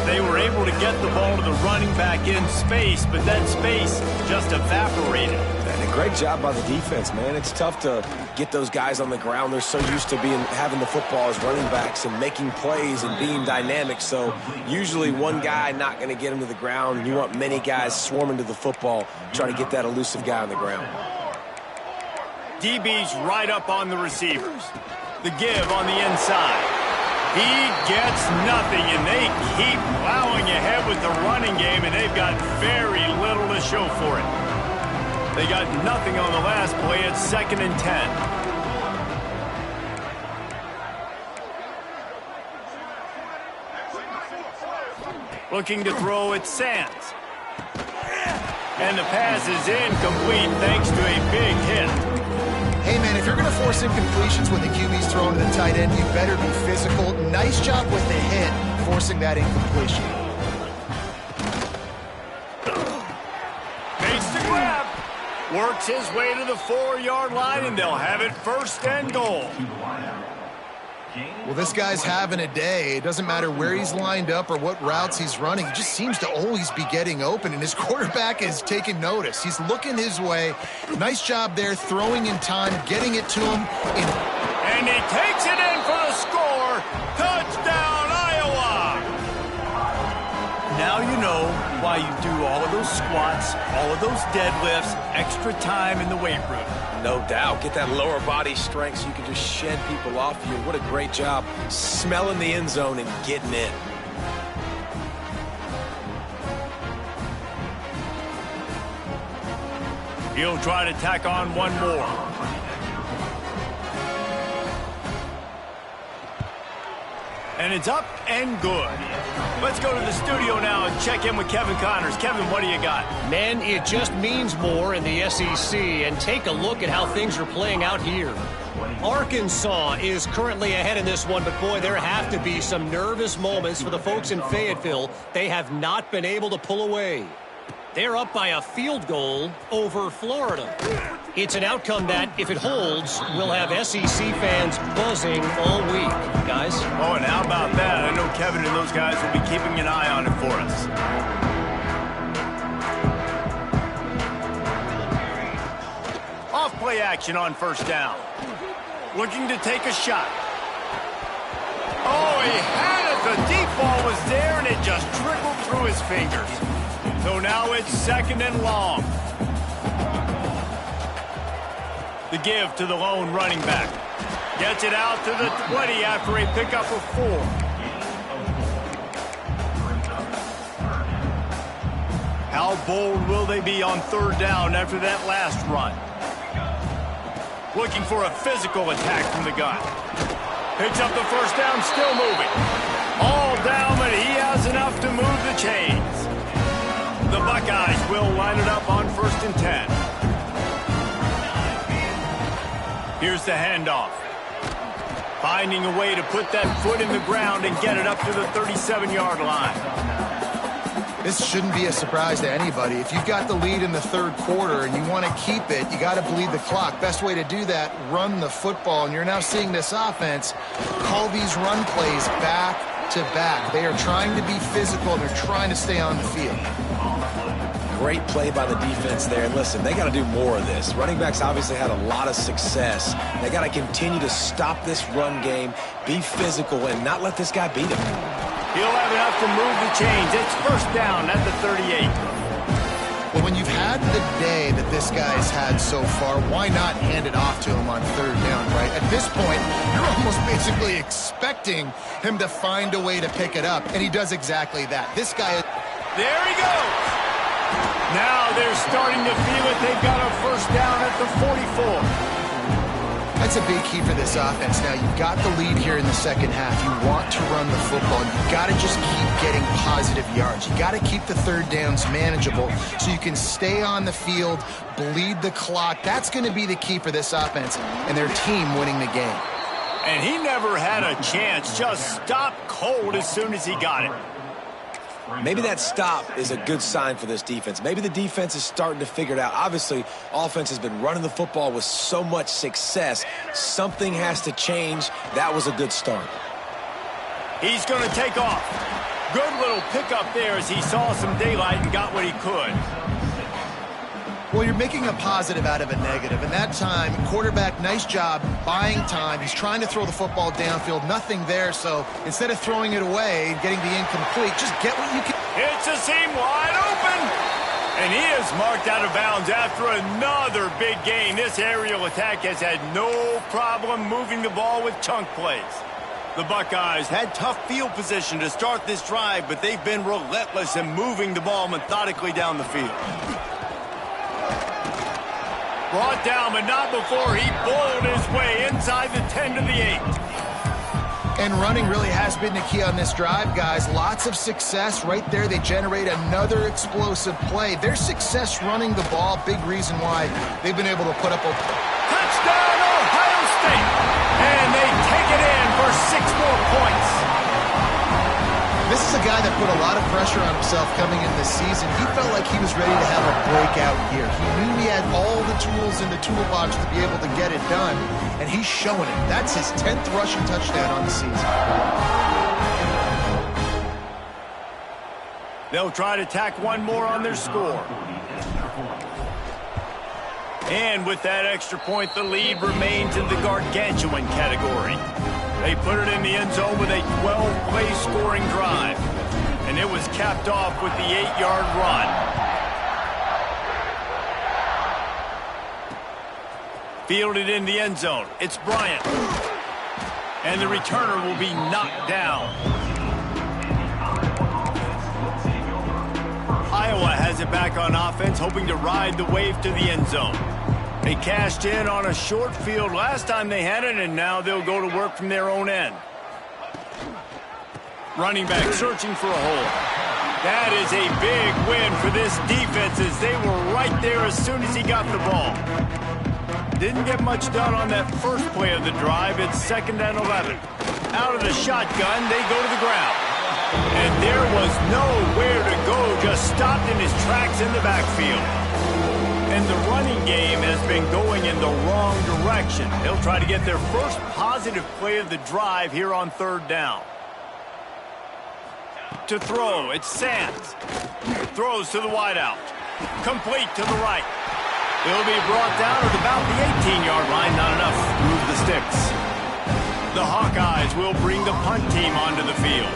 They were able to get the ball to the running back in space, but that space just evaporated. And a great job by the defense, man. It's tough to get those guys on the ground. They're so used to having the football as running backs and making plays and being dynamic. So usually one guy not going to get him to the ground, and you want many guys swarming to the football, try to get that elusive guy on the ground. DB's right up on the receivers. The give on the inside. He gets nothing, and they keep plowing ahead with the running game, and they've got very little to show for it. They got nothing on the last play. It's 2nd and 10. Looking to throw at Sands. And the pass is incomplete thanks to a big hit. Hey, man, if you're going to force incompletions when the QB's thrown to the tight end, you better be physical. Nice job with the hit, forcing that incompletion. Makes the grab. Works his way to the 4-yard line, and they'll have it 1st and goal. Well, this guy's having a day. It doesn't matter where he's lined up or what routes he's running. He just seems to always be getting open, and his quarterback is taking notice. He's looking his way. Nice job there, throwing in time, getting it to him. And he takes it in for the score. Touchdown, Iowa! Now you know why you do all of those squats, all of those deadlifts, extra time in the weight room. No doubt. Get that lower body strength so you can just shed people off you. What a great job smelling the end zone and getting in. He'll try to tack on one more. And it's up and good. Let's go to the studio now and check in with Kevin Connors. Kevin, what do you got? Man, it just means more in the SEC, and take a look at how things are playing out here. Arkansas is currently ahead in this one, but boy, there have to be some nervous moments for the folks in Fayetteville. They have not been able to pull away. They're up by a field goal over Florida. It's an outcome that, if it holds, will have SEC fans buzzing all week. Guys? Oh, and how about that? I know Kevin and those guys will be keeping an eye on it for us. Off-play action on 1st down. Looking to take a shot. Oh, he had it. The deep ball was there, and it just trickled through his fingers. So now it's 2nd and long. The give to the lone running back. Gets it out to the 20 after a pickup of 4. How bold will they be on 3rd down after that last run? Looking for a physical attack from the gun. Picks up the 1st down, still moving. All down, but he has enough to move the chains. The Buckeyes will line it up on 1st and 10. Here's the handoff. Finding a way to put that foot in the ground and get it up to the 37-yard line. This shouldn't be a surprise to anybody. If you've got the lead in the 3rd quarter and you want to keep it, you got to bleed the clock. Best way to do that, run the football. And you're now seeing this offense call these run plays back to back. They are trying to be physical, and they're trying to stay on the field. Great play by the defense there. And listen, they got to do more of this. Running backs obviously had a lot of success. They got to continue to stop this run game, be physical, and not let this guy beat him. He'll have enough to move the chains. It's 1st down at the 38. Well, when you've had the day that this guy's had so far, why not hand it off to him on 3rd down, right? At this point, you're almost basically expecting him to find a way to pick it up, and he does exactly that. This guy... There he goes. Now they're starting to feel it. They've got a first down at the 44. That's a big key for this offense. Now, you've got the lead here in the second half. You want to run the football. You've got to just keep getting positive yards. You got to keep the third downs manageable so you can stay on the field, bleed the clock. That's going to be the key for this offense and their team winning the game. And he never had a chance. Just stopped cold as soon as he got it. Maybe that stop is a good sign for this defense. Maybe the defense is starting to figure it out. Obviously, offense has been running the football with so much success. Something has to change. That was a good start. He's going to take off. Good little pickup there as he saw some daylight and got what he could. Well, you're making a positive out of a negative. And that time, quarterback, nice job buying time. He's trying to throw the football downfield. Nothing there. So instead of throwing it away and getting the incomplete, just get what you can. It's a seam wide open. And he is marked out of bounds after another big gain. This aerial attack has had no problem moving the ball with chunk plays. The Buckeyes had tough field position to start this drive, but they've been relentless in moving the ball methodically down the field. Brought down, but not before he bowled his way inside the 10 to the 8. And running really has been the key on this drive, guys. Lots of success right there. They generate another explosive play. Their success running the ball, big reason why they've been able to put up a touchdown, Ohio State. And they take it in for 6 more points. This is a guy that put a lot of pressure on himself coming in this season. He felt like he was ready to have a breakout year. He knew he had all the tools in the toolbox to be able to get it done, and he's showing it. That's his 10th rushing touchdown on the season. They'll try to tack one more on their score. And with that extra point, the lead remains in the gargantuan category. They put it in the end zone with a 12-play scoring drive. And it was capped off with the 8-yard run. Fielded in the end zone. It's Bryant. And the returner will be knocked down. Iowa has it back on offense, hoping to ride the wave to the end zone. They cashed in on a short field last time they had it, and now they'll go to work from their own end. Running back searching for a hole. That is a big win for this defense as they were right there as soon as he got the ball. Didn't get much done on that first play of the drive. It's 2nd and 11. Out of the shotgun, they go to the ground. And there was nowhere to go, just stopped in his tracks in the backfield. And the running game has been going in the wrong direction. They'll try to get their first positive play of the drive here on 3rd down. To throw, it's Sands. Throws to the wideout. Complete to the right. He'll be brought down at about the 18-yard line. Not enough to move the sticks. The Hawkeyes will bring the punt team onto the field.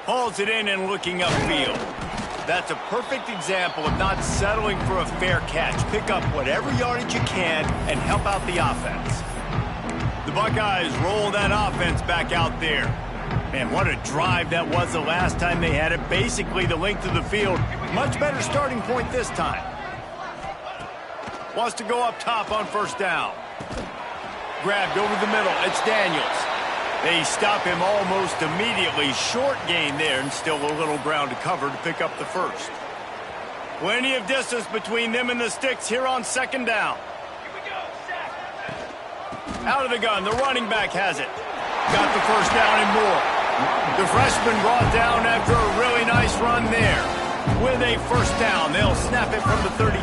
Hauls it in and looking upfield. That's a perfect example of not settling for a fair catch. Pick up whatever yardage you can and help out the offense. The Buckeyes roll that offense back out there. Man, what a drive that was the last time they had it. Basically the length of the field. Much better starting point this time. Wants to go up top on 1st down. Grabbed over the middle. It's Daniels. They stop him almost immediately. Short gain there and still a little ground to cover to pick up the first. Plenty of distance between them and the sticks here on 2nd down. Out of the gun, the running back has it. Got the first down and more. The freshman brought down after a really nice run there. With a 1st down, they'll snap it from the 32.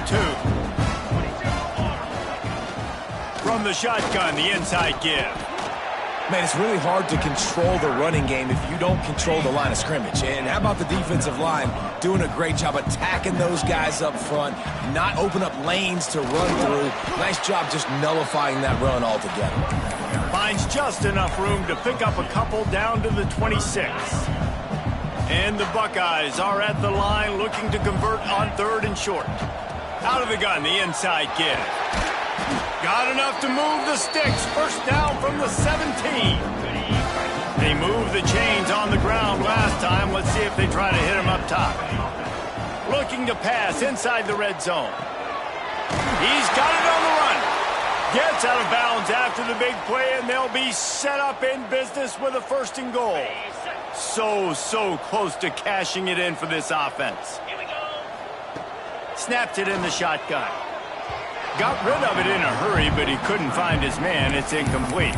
From the shotgun, the inside give. Man, it's really hard to control the running game if you don't control the line of scrimmage. And how about the defensive line doing a great job attacking those guys up front, not open up lanes to run through. Nice job just nullifying that run altogether. Finds just enough room to pick up a couple down to the 26. And the Buckeyes are at the line looking to convert on 3rd and short. Out of the gun, the inside give. Got enough to move the sticks. 1st down from the 17. They They moved the chains on the ground last time. Let's see if they try to hit him up top. Looking to pass inside the red zone. He's got it on the run. Gets out of bounds after the big play, and they'll be set up in business with a 1st and goal. So close to cashing it in for this offense. Snapped it in the shotgun. Got rid of it in a hurry, but he couldn't find his man. It's incomplete.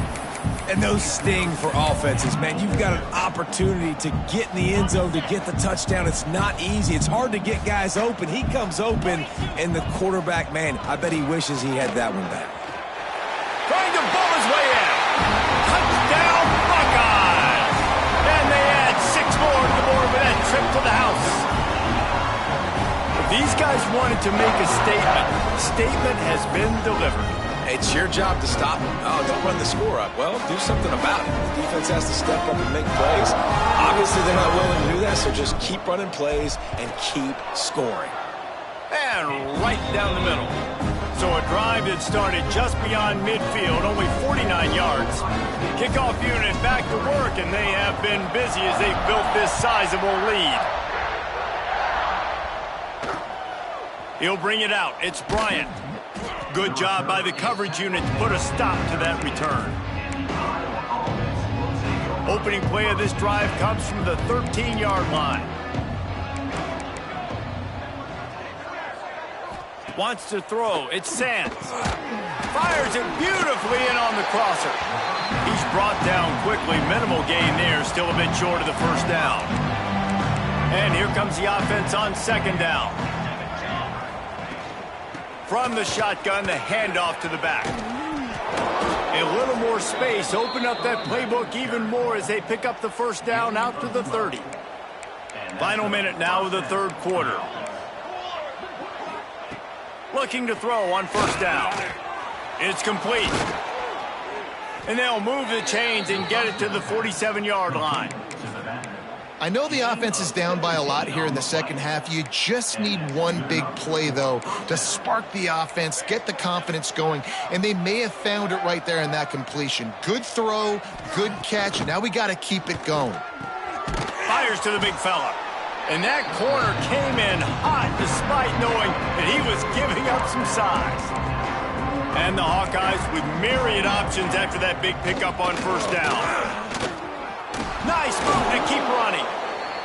And those sting for offenses, man. You've got an opportunity to get in the end zone, to get the touchdown. It's not easy. It's hard to get guys open. He comes open, and the quarterback, man, I bet he wishes he had that one back. Trying to bowl his way in. Touchdown, Buckeyes! And they add 6 more to the board with that trip to the house. If these guys wanted to make a statement has been delivered. It's your job to stop them. Oh, don't run the score up. Well, do something about it. The defense has to step up and make plays. Obviously, they're not willing to do that, so just keep running plays and keep scoring. And right down the middle. So a drive that started just beyond midfield, only 49 yards. Kickoff unit back to work, and they have been busy as they built this sizable lead. He'll bring it out. It's Bryant. Good job by the coverage unit to put a stop to that return. Opening play of this drive comes from the 13-yard line. Wants to throw. It's Sands. Fires it beautifully in on the crosser. He's brought down quickly. Minimal gain there. Still a bit short of the 1st down. And here comes the offense on 2nd down. From the shotgun, the handoff to the back. A little more space. Open up that playbook even more as they pick up the 1st down out to the 30. Final minute now of the 3rd quarter. Looking to throw on 1st down. It's complete. And they'll move the chains and get it to the 47-yard line. I know the offense is down by a lot here in the 2nd half. You just need one big play, though, to spark the offense, get the confidence going, and they may have found it right there in that completion. Good throw, good catch, and now we got to keep it going. Fires to the big fella. And that corner came in hot despite knowing that he was giving up some size. And the Hawkeyes with myriad options after that big pickup on 1st down. Nice move to keep running.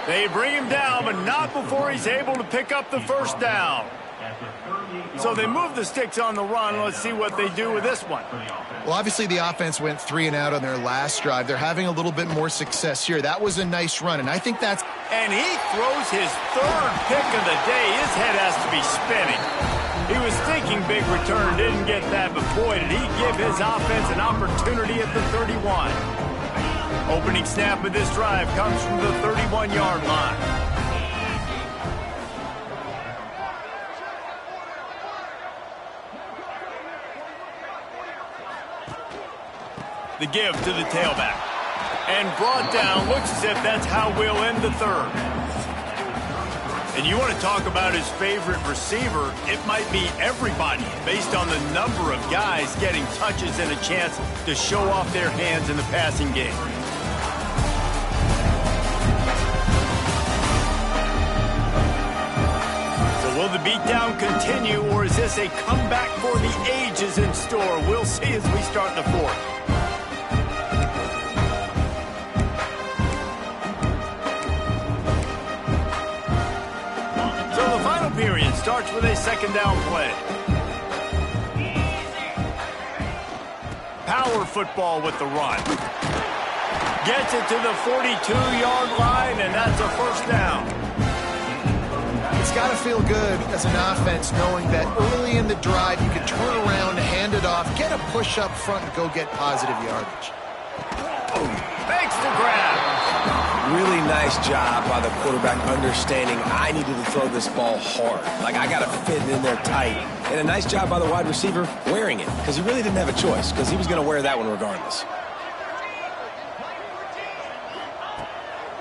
They bring him down, but not before he's able to pick up the 1st down. So they move the sticks on the run. Let's see what they do with this one. Well, obviously the offense went 3 and out on their last drive. They're having a little bit more success here. That was a nice run, and I think that's... And he throws his 3rd pick of the day. His head has to be spinning. He was thinking big return, didn't get that, but boy, did he give his offense an opportunity at the 31. Opening snap of this drive comes from the 31-yard line. The give to the tailback. And brought down, looks as if that's how we'll end the 3rd. And you want to talk about his favorite receiver, it might be everybody based on the number of guys getting touches and a chance to show off their hands in the passing game. So will the beatdown continue, or is this a comeback for the ages in store? We'll see as we start the 4th. Period starts with a 2nd down play. Power football with the run. Gets it to the 42-yard line, and that's a 1st down. It's got to feel good as an offense knowing that early in the drive you can turn around, hand it off, get a push up front, and go get positive yardage. Thanks to grab. Really nice job by the quarterback understanding I needed to throw this ball hard. Like, I got to fit it in there tight. And a nice job by the wide receiver wearing it, because he really didn't have a choice, because he was going to wear that one regardless.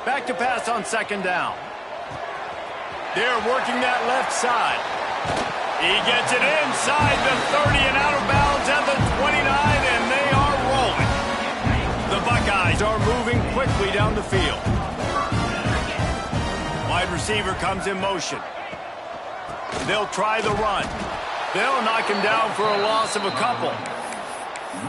Back to pass on 2nd down. They're working that left side. He gets it inside the 30 and out of bounds at the 29, and they are rolling. The Buckeyes are moving quickly the field. Wide receiver comes in motion. They'll try the run. They'll knock him down for a loss of a couple.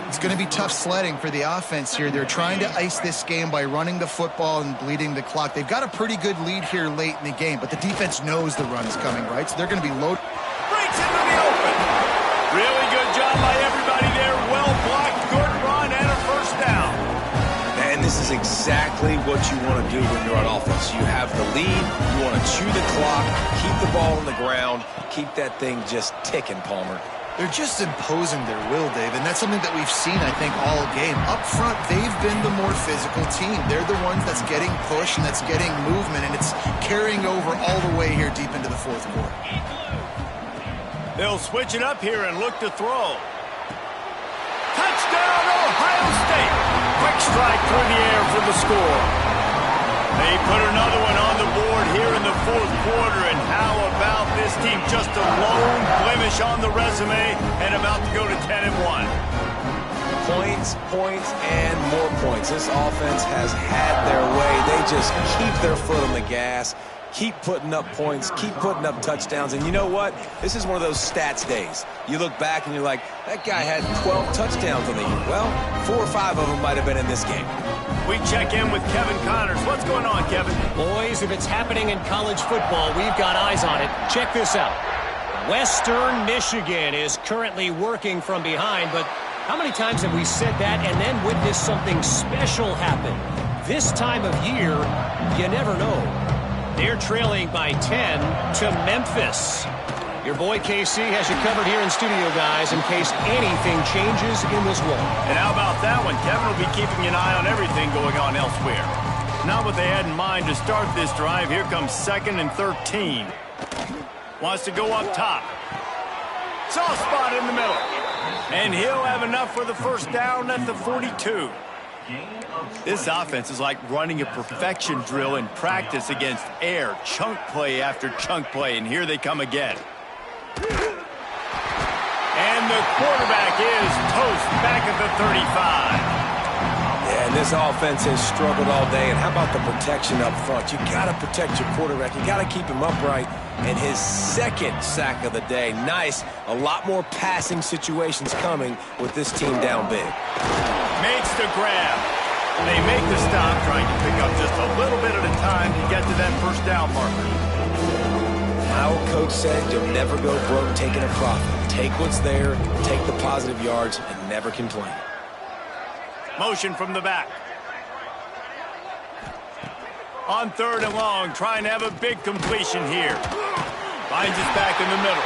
It's going to be tough sledding for the offense here. They're trying to ice this game by running the football and bleeding the clock. They've got a pretty good lead here late in the game, but the defense knows the run's coming, right? So they're going to be loaded. Breaks into the open. Really good job by everybody there. Well blocked, good run, and a first down. And this is exactly what you want to do when you're on offense. You have the lead, you want to chew the clock, keep the ball on the ground, keep that thing just ticking, Palmer. They're just imposing their will, Dave, and that's something that we've seen, I think, all game. Up front, they've been the more physical team. They're the ones that's getting push and that's getting movement, and it's carrying over all the way here deep into the fourth quarter. They'll switch it up here and look to throw. Touchdown, Ohio State! Quick strike through the air for the score. They put another one on the board here in the fourth quarter, and how about this team? Just a lone blemish on the resume and about to go to 10-1. Points, points, and more points. This offense has had their way. They just keep their foot on the gas, keep putting up points, keep putting up touchdowns. And you know what? This is one of those stats days. You look back and you're like, that guy had 12 touchdowns on the year. Well, 4 or 5 of them might have been in this game. We check in with Kevin Connors. What's going on, Kevin? Boys, if it's happening in college football, we've got eyes on it. Check this out. Western Michigan is currently working from behind, but how many times have we said that and then witnessed something special happen? This time of year, you never know. They're trailing by 10 to Memphis. Your boy KC has you covered here in studio, guys, in case anything changes in this one. And how about that one? Kevin will be keeping an eye on everything going on elsewhere. Not what they had in mind to start this drive. Here comes 2nd and 13. Wants to go up top. Soft spot in the middle. And he'll have enough for the first down at the 42. This offense is like running a perfection drill in practice against air. Chunk play after chunk play, and here they come again. And the quarterback is toast back at the 35. Yeah, and this offense has struggled all day. And how about the protection up front? You got to protect your quarterback. You got to keep him upright. And his 2nd sack of the day. Nice. A lot more passing situations coming with this team down big. Makes the grab. They make the stop, trying to pick up just a little bit at a time to get to that first down marker. My old coach said you'll never go broke taking a profit. Take what's there, take the positive yards, and never complain. Motion from the back. On 3rd and long, trying to have a big completion here. Finds his back in the middle.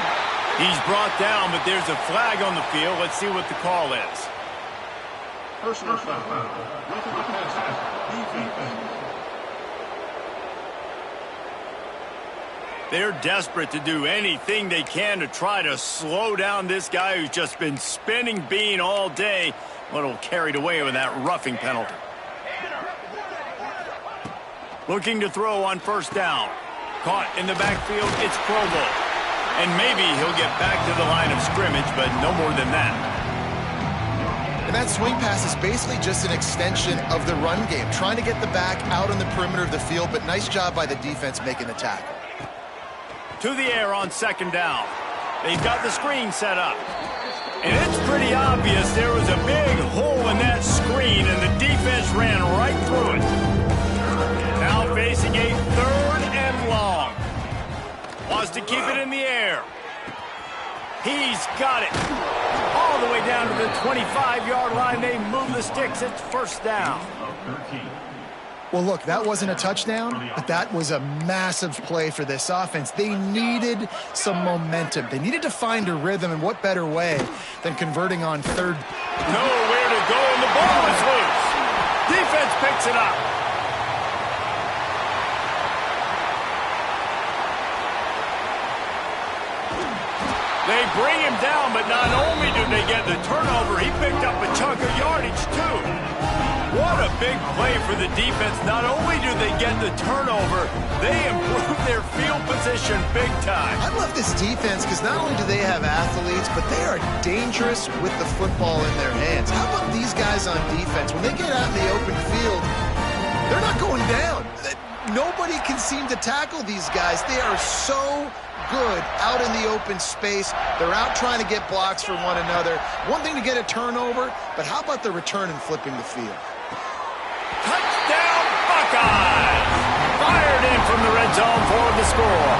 He's brought down, but there's a flag on the field. Let's see what the call is. Personal foul. They're desperate to do anything they can to try to slow down this guy who's just been spinning bean all day. A little carried away with that roughing penalty. Looking to throw on first down. Caught in the backfield, it's Provo. And maybe he'll get back to the line of scrimmage, but no more than that. And that swing pass is basically just an extension of the run game, trying to get the back out on the perimeter of the field, but nice job by the defense making the tackle. To the air on 2nd down. They've got the screen set up. And it's pretty obvious there was a big hole in that screen, and the defense ran right through it. Now facing a 3rd and long. Wants to keep it in the air. He's got it. All the way down to the 25-yard line. They move the sticks. It's first down. Well, look, that wasn't a touchdown, but that was a massive play for this offense. They needed some momentum. They needed to find a rhythm, and what better way than converting on 3rd. Nowhere to go, and the ball is loose. Defense picks it up. They bring him down, but not only do they get the turnover, he picked up a chunk of yardage, too. What a big play for the defense. Not only do they get the turnover, they improve their field position big time. I love this defense because not only do they have athletes, but they are dangerous with the football in their hands. How about these guys on defense? When they get out in the open field, They're not going down. Nobody can seem to tackle these guys. They are so good out in the open space. They're out trying to get blocks for one another. One thing to get a turnover, but how about the return and flipping the field? Touchdown, Buckeyes! Fired in from the red zone for the score.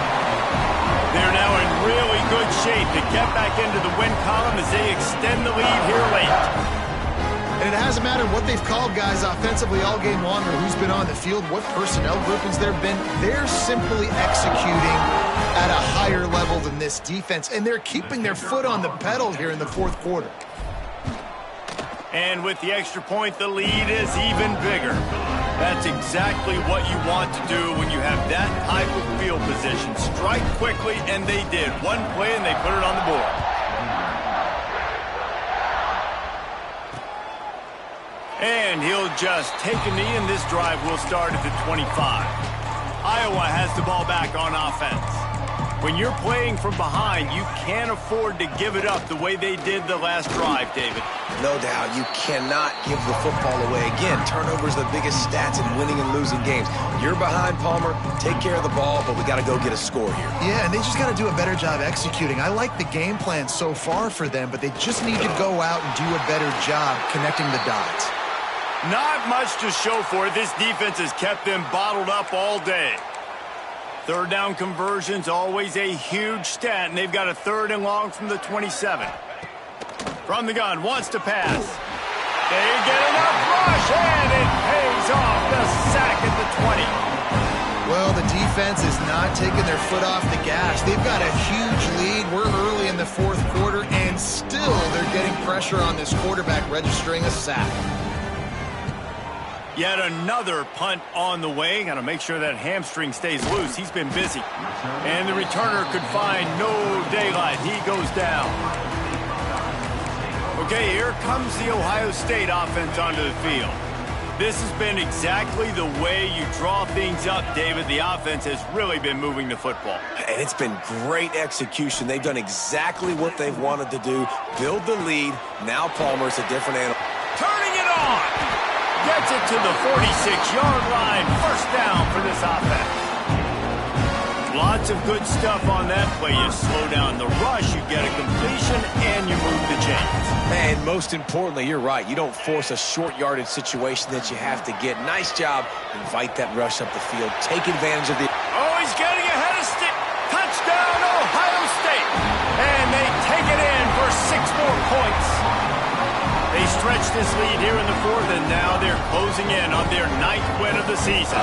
They're now in really good shape to get back into the win column as they extend the lead here late. And it hasn't mattered what they've called guys offensively all game long or who's been on the field, what personnel groupings there have been. They're simply executing at a higher level than this defense, and they're keeping their foot on the pedal here in the fourth quarter. And with the extra point, the lead is even bigger. That's exactly what you want to do when you have that type of field position. Strike quickly, and they did. One play, and they put it on the board. And he'll just take a knee, and this drive will start at the 25. Iowa has the ball back on offense. When you're playing from behind, you can't afford to give it up the way they did the last drive, David. No doubt, you cannot give the football away. Again, turnovers are the biggest stats in winning and losing games. You're behind, Palmer. Take care of the ball, but we got to go get a score here. Yeah, and they just got to do a better job executing. I like the game plan so far for them, but they just need to go out and do a better job connecting the dots. Not much to show for it. This defense has kept them bottled up all day. Third down conversion's always a huge stat, and they've got a 3rd and long from the 27. From the gun, wants to pass. They get enough rush, and it pays off. The sack at the 20. Well, the defense is not taking their foot off the gas. They've got a huge lead. We're early in the fourth quarter, and still they're getting pressure on this quarterback, registering a sack. Yet another punt on the way. Got to make sure that hamstring stays loose. He's been busy. And the returner could find no daylight. He goes down. Okay, here comes the Ohio State offense onto the field. This has been exactly the way you draw things up, David. The offense has really been moving the football. And it's been great execution. They've done exactly what they've wanted to do. Build the lead. Now Palmer's a different animal. Turning it on. Gets it to the 46-yard line. First down for this offense. Lots of good stuff on that play. You slow down the rush, you get a completion, and you move the chains. And most importantly, you're right. You don't force a short yardage situation that you have to get. Nice job. Invite that rush up the field. Take advantage of the... Oh, he's getting ahead of stick. Touchdown, Ohio State. And they take it in for 6 more points. They stretch this lead here in the 4th, and now they're closing in on their 9th win of the season.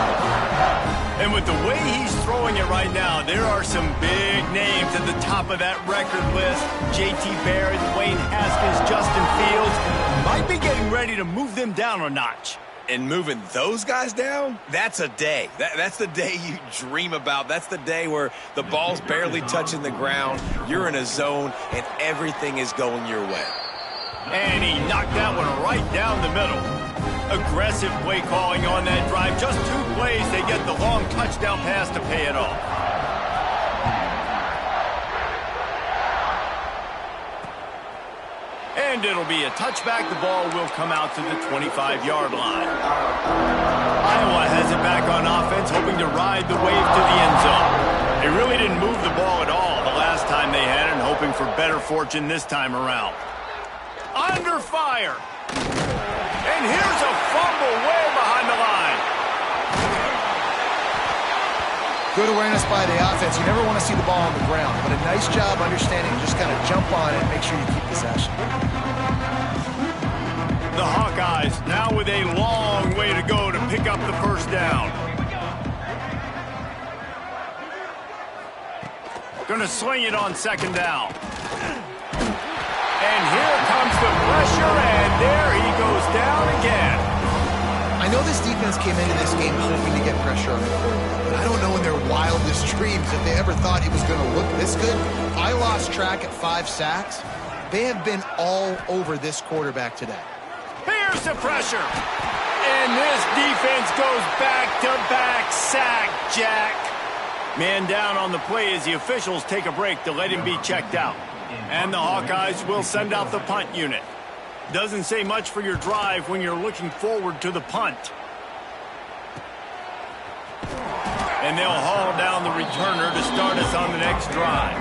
And with the way he's throwing it right now, there are some big names at the top of that record list. J.T. Barrett, Dwayne Haskins, Justin Fields might be getting ready to move them down a notch. And moving those guys down, that's a day. That's the day you dream about. That's the day where the ball's barely touching the ground, you're in a zone, and everything is going your way. And he knocked that one right down the middle. Aggressive play calling on that drive. Just 2 plays, they get the long touchdown pass to pay it off. And it'll be a touchback. The ball will come out to the 25-yard line. Iowa has it back on offense, hoping to ride the wave to the end zone. They really didn't move the ball at all the last time they had it, and hoping for better fortune this time around. Under fire. And here's a fumble way behind the line. Good awareness by the offense. You never want to see the ball on the ground, but a nice job understanding. Just kind of jump on it and make sure you keep possession. The Hawkeyes now with a long way to go to pick up the first down. Going to sling it on 2nd down. And here comes the pressure, and there he goes down again. I know this defense came into this game hoping to get pressure on the quarterback, but I don't know in their wildest dreams if they ever thought he was going to look this good. I lost track at 5 sacks. They have been all over this quarterback today. Here's the pressure. And this defense goes back-to-back sack, Jack. Man down on the play as the officials take a break to let him be checked out. And the Hawkeyes will send out the punt unit. Doesn't say much for your drive when you're looking forward to the punt. And they'll haul down the returner to start us on the next drive.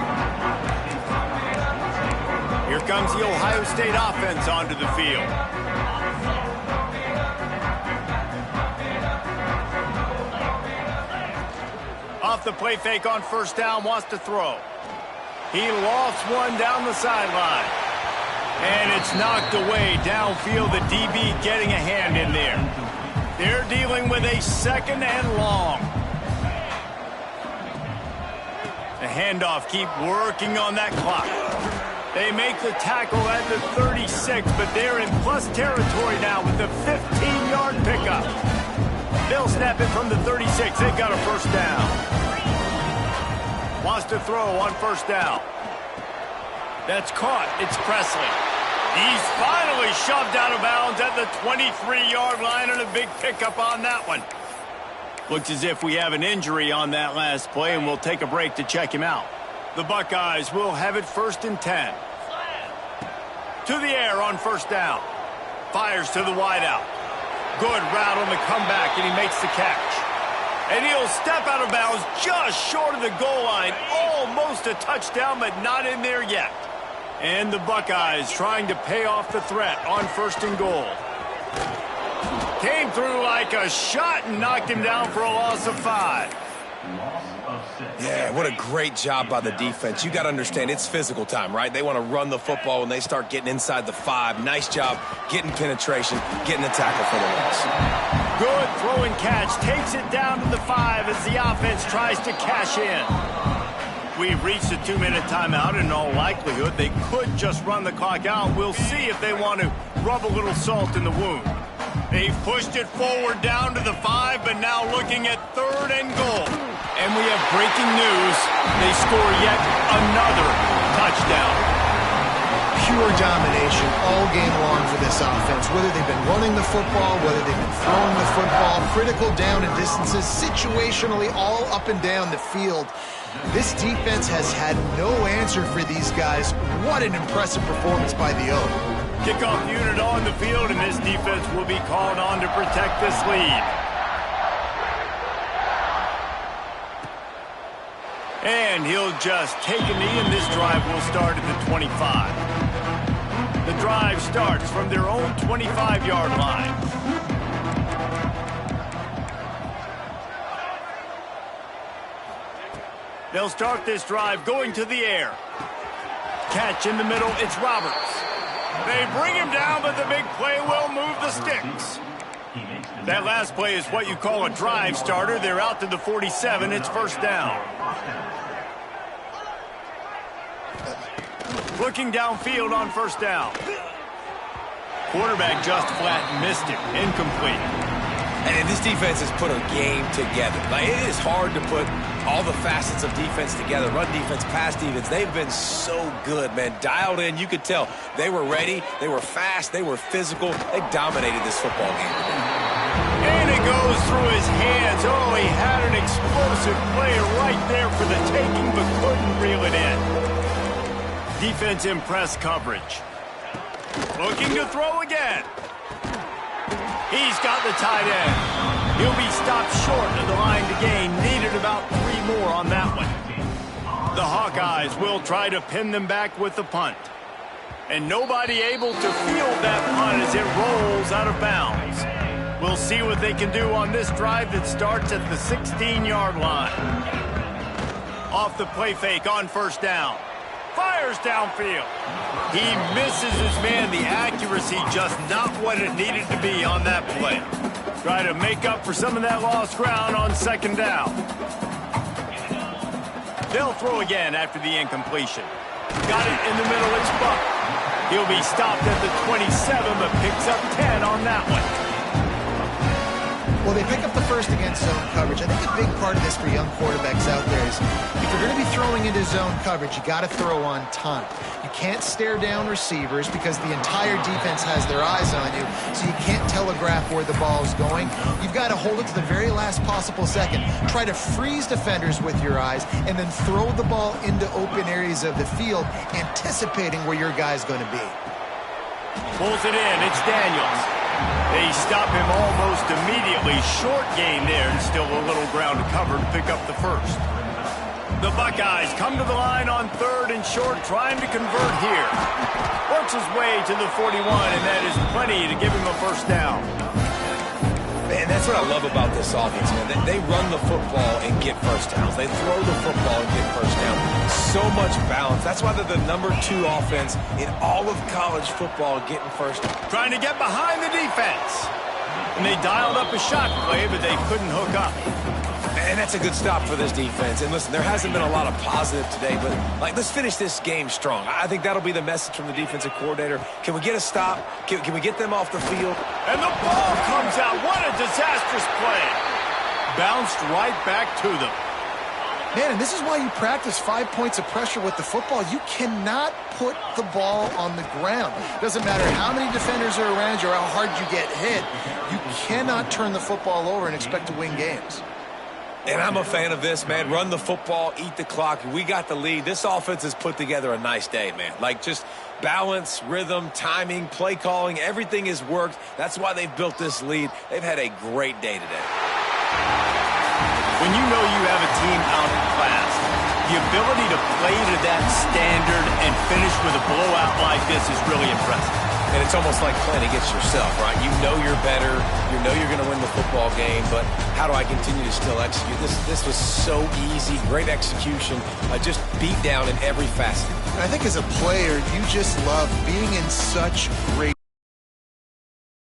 Here comes the Ohio State offense onto the field. Off the play fake on first down, wants to throw. He lofts one down the sideline. And it's knocked away downfield. The DB getting a hand in there. They're dealing with a second and long. The handoff, keep working on that clock. They make the tackle at the 36, but they're in plus territory now with the 15-yard pickup. They'll snap it from the 36. They've got a first down. Wants to throw on first down. That's caught. It's Presley. He's finally shoved out of bounds at the 23-yard line, and a big pickup on that one. Looks as if we have an injury on that last play, and we'll take a break to check him out. The Buckeyes will have it 1st and 10. To the air on first down. Fires to the wideout. Good route on the comeback, and he makes the catch. And he'll step out of bounds just short of the goal line. Almost a touchdown, but not in there yet. And the Buckeyes trying to pay off the threat on 1st and goal. Came through like a shot and knocked him down for a loss of 5. Yeah, what a great job by the defense. You got to understand, it's physical time, right? They want to run the football when they start getting inside the 5. Nice job getting penetration, getting the tackle for the loss. Good throwing catch. Takes it down to the 5 as the offense tries to cash in. We've reached a 2-minute timeout, and in all likelihood, they could just run the clock out. We'll see if they want to rub a little salt in the wound. They've pushed it forward down to the 5, but now looking at 3rd and goal. And we have breaking news. They score yet another touchdown. Pure domination all game long for this offense. Whether they've been running the football, whether they've been throwing the football, critical down and distances, situationally all up and down the field. This defense has had no answer for these guys. What an impressive performance by the O. Kickoff unit on the field, and this defense will be called on to protect this lead. And he'll just take a knee, and this drive will start at the 25. The drive starts from their own 25-yard line. They'll start this drive going to the air. Catch in the middle, it's Roberts. They bring him down, but the big play will move the sticks. That last play is what you call a drive starter. They're out to the 47. It's first down. Looking downfield on first down. Quarterback just flat missed it. Incomplete. And this defense has put a game together. Like, it is hard to put all the facets of defense together. Run defense, pass defense. They've been so good, man. Dialed in. You could tell they were ready. They were fast. They were physical. They dominated this football game. And it goes through his hands. Oh, he had an explosive play right there for the taking, but couldn't reel it in. Defense in press coverage. Looking to throw again. He's got the tight end. He'll be stopped short of the line to gain. Needed about 3 more on that one. The Hawkeyes will try to pin them back with the punt. And nobody able to field that punt as it rolls out of bounds. We'll see what they can do on this drive that starts at the 16-yard line. Off the play fake on first down. Fires downfield. He misses his man. The accuracy just not what it needed to be on that play. Try to make up for some of that lost ground on second down. They'll throw again after the incompletion. Got it in the middle. It's Buck. He'll be stopped at the 27, but picks up 10 on that one. Well, they pick up the first against zone coverage. I think a big part of this for young quarterbacks out there is if you're going to be throwing into zone coverage, you got to throw on time. You can't stare down receivers because the entire defense has their eyes on you, so you can't telegraph where the ball's going. You've got to hold it to the very last possible second. Try to freeze defenders with your eyes and then throw the ball into open areas of the field, anticipating where your guy's going to be. Pulls it in. It's Daniels. They stop him almost immediately. Short gain there, and still a little ground to cover to pick up the first. The Buckeyes come to the line on 3rd and short, trying to convert here. Works his way to the 41, and that is plenty to give him a first down. Man, that's what I love about this offense, man. They run the football and get first downs. They throw the football and get first down. So much balance. That's why they're the #2 offense in all of college football getting first down. Trying to get behind the defense. And they dialed up a shot play, but they couldn't hook up. And that's a good stop for this defense. And listen, there hasn't been a lot of positive today, but let's finish this game strong. I think that'll be the message from the defensive coordinator. Can we get a stop? Can we get them off the field? And the ball comes out. What a disastrous play. Bounced right back to them. Man, and this is why you practice 5 points of pressure with the football. You cannot put the ball on the ground. Doesn't matter how many defenders are around you or how hard you get hit. You cannot turn the football over and expect to win games. And I'm a fan of this, man. Run the football, eat the clock. We got the lead. This offense has put together a nice day, man. Just balance, rhythm, timing, play calling, everything has worked. That's why they've built this lead. They've had a great day today. When you know you have a team outclassed, the ability to play to that standard and finish with a blowout like this is really impressive. And it's almost like playing against yourself, right? You know you're better. You know you're going to win the football game, but how do I continue to still execute? This was so easy. Great execution. Just beat down in every facet. I think as a player, you just love being in such great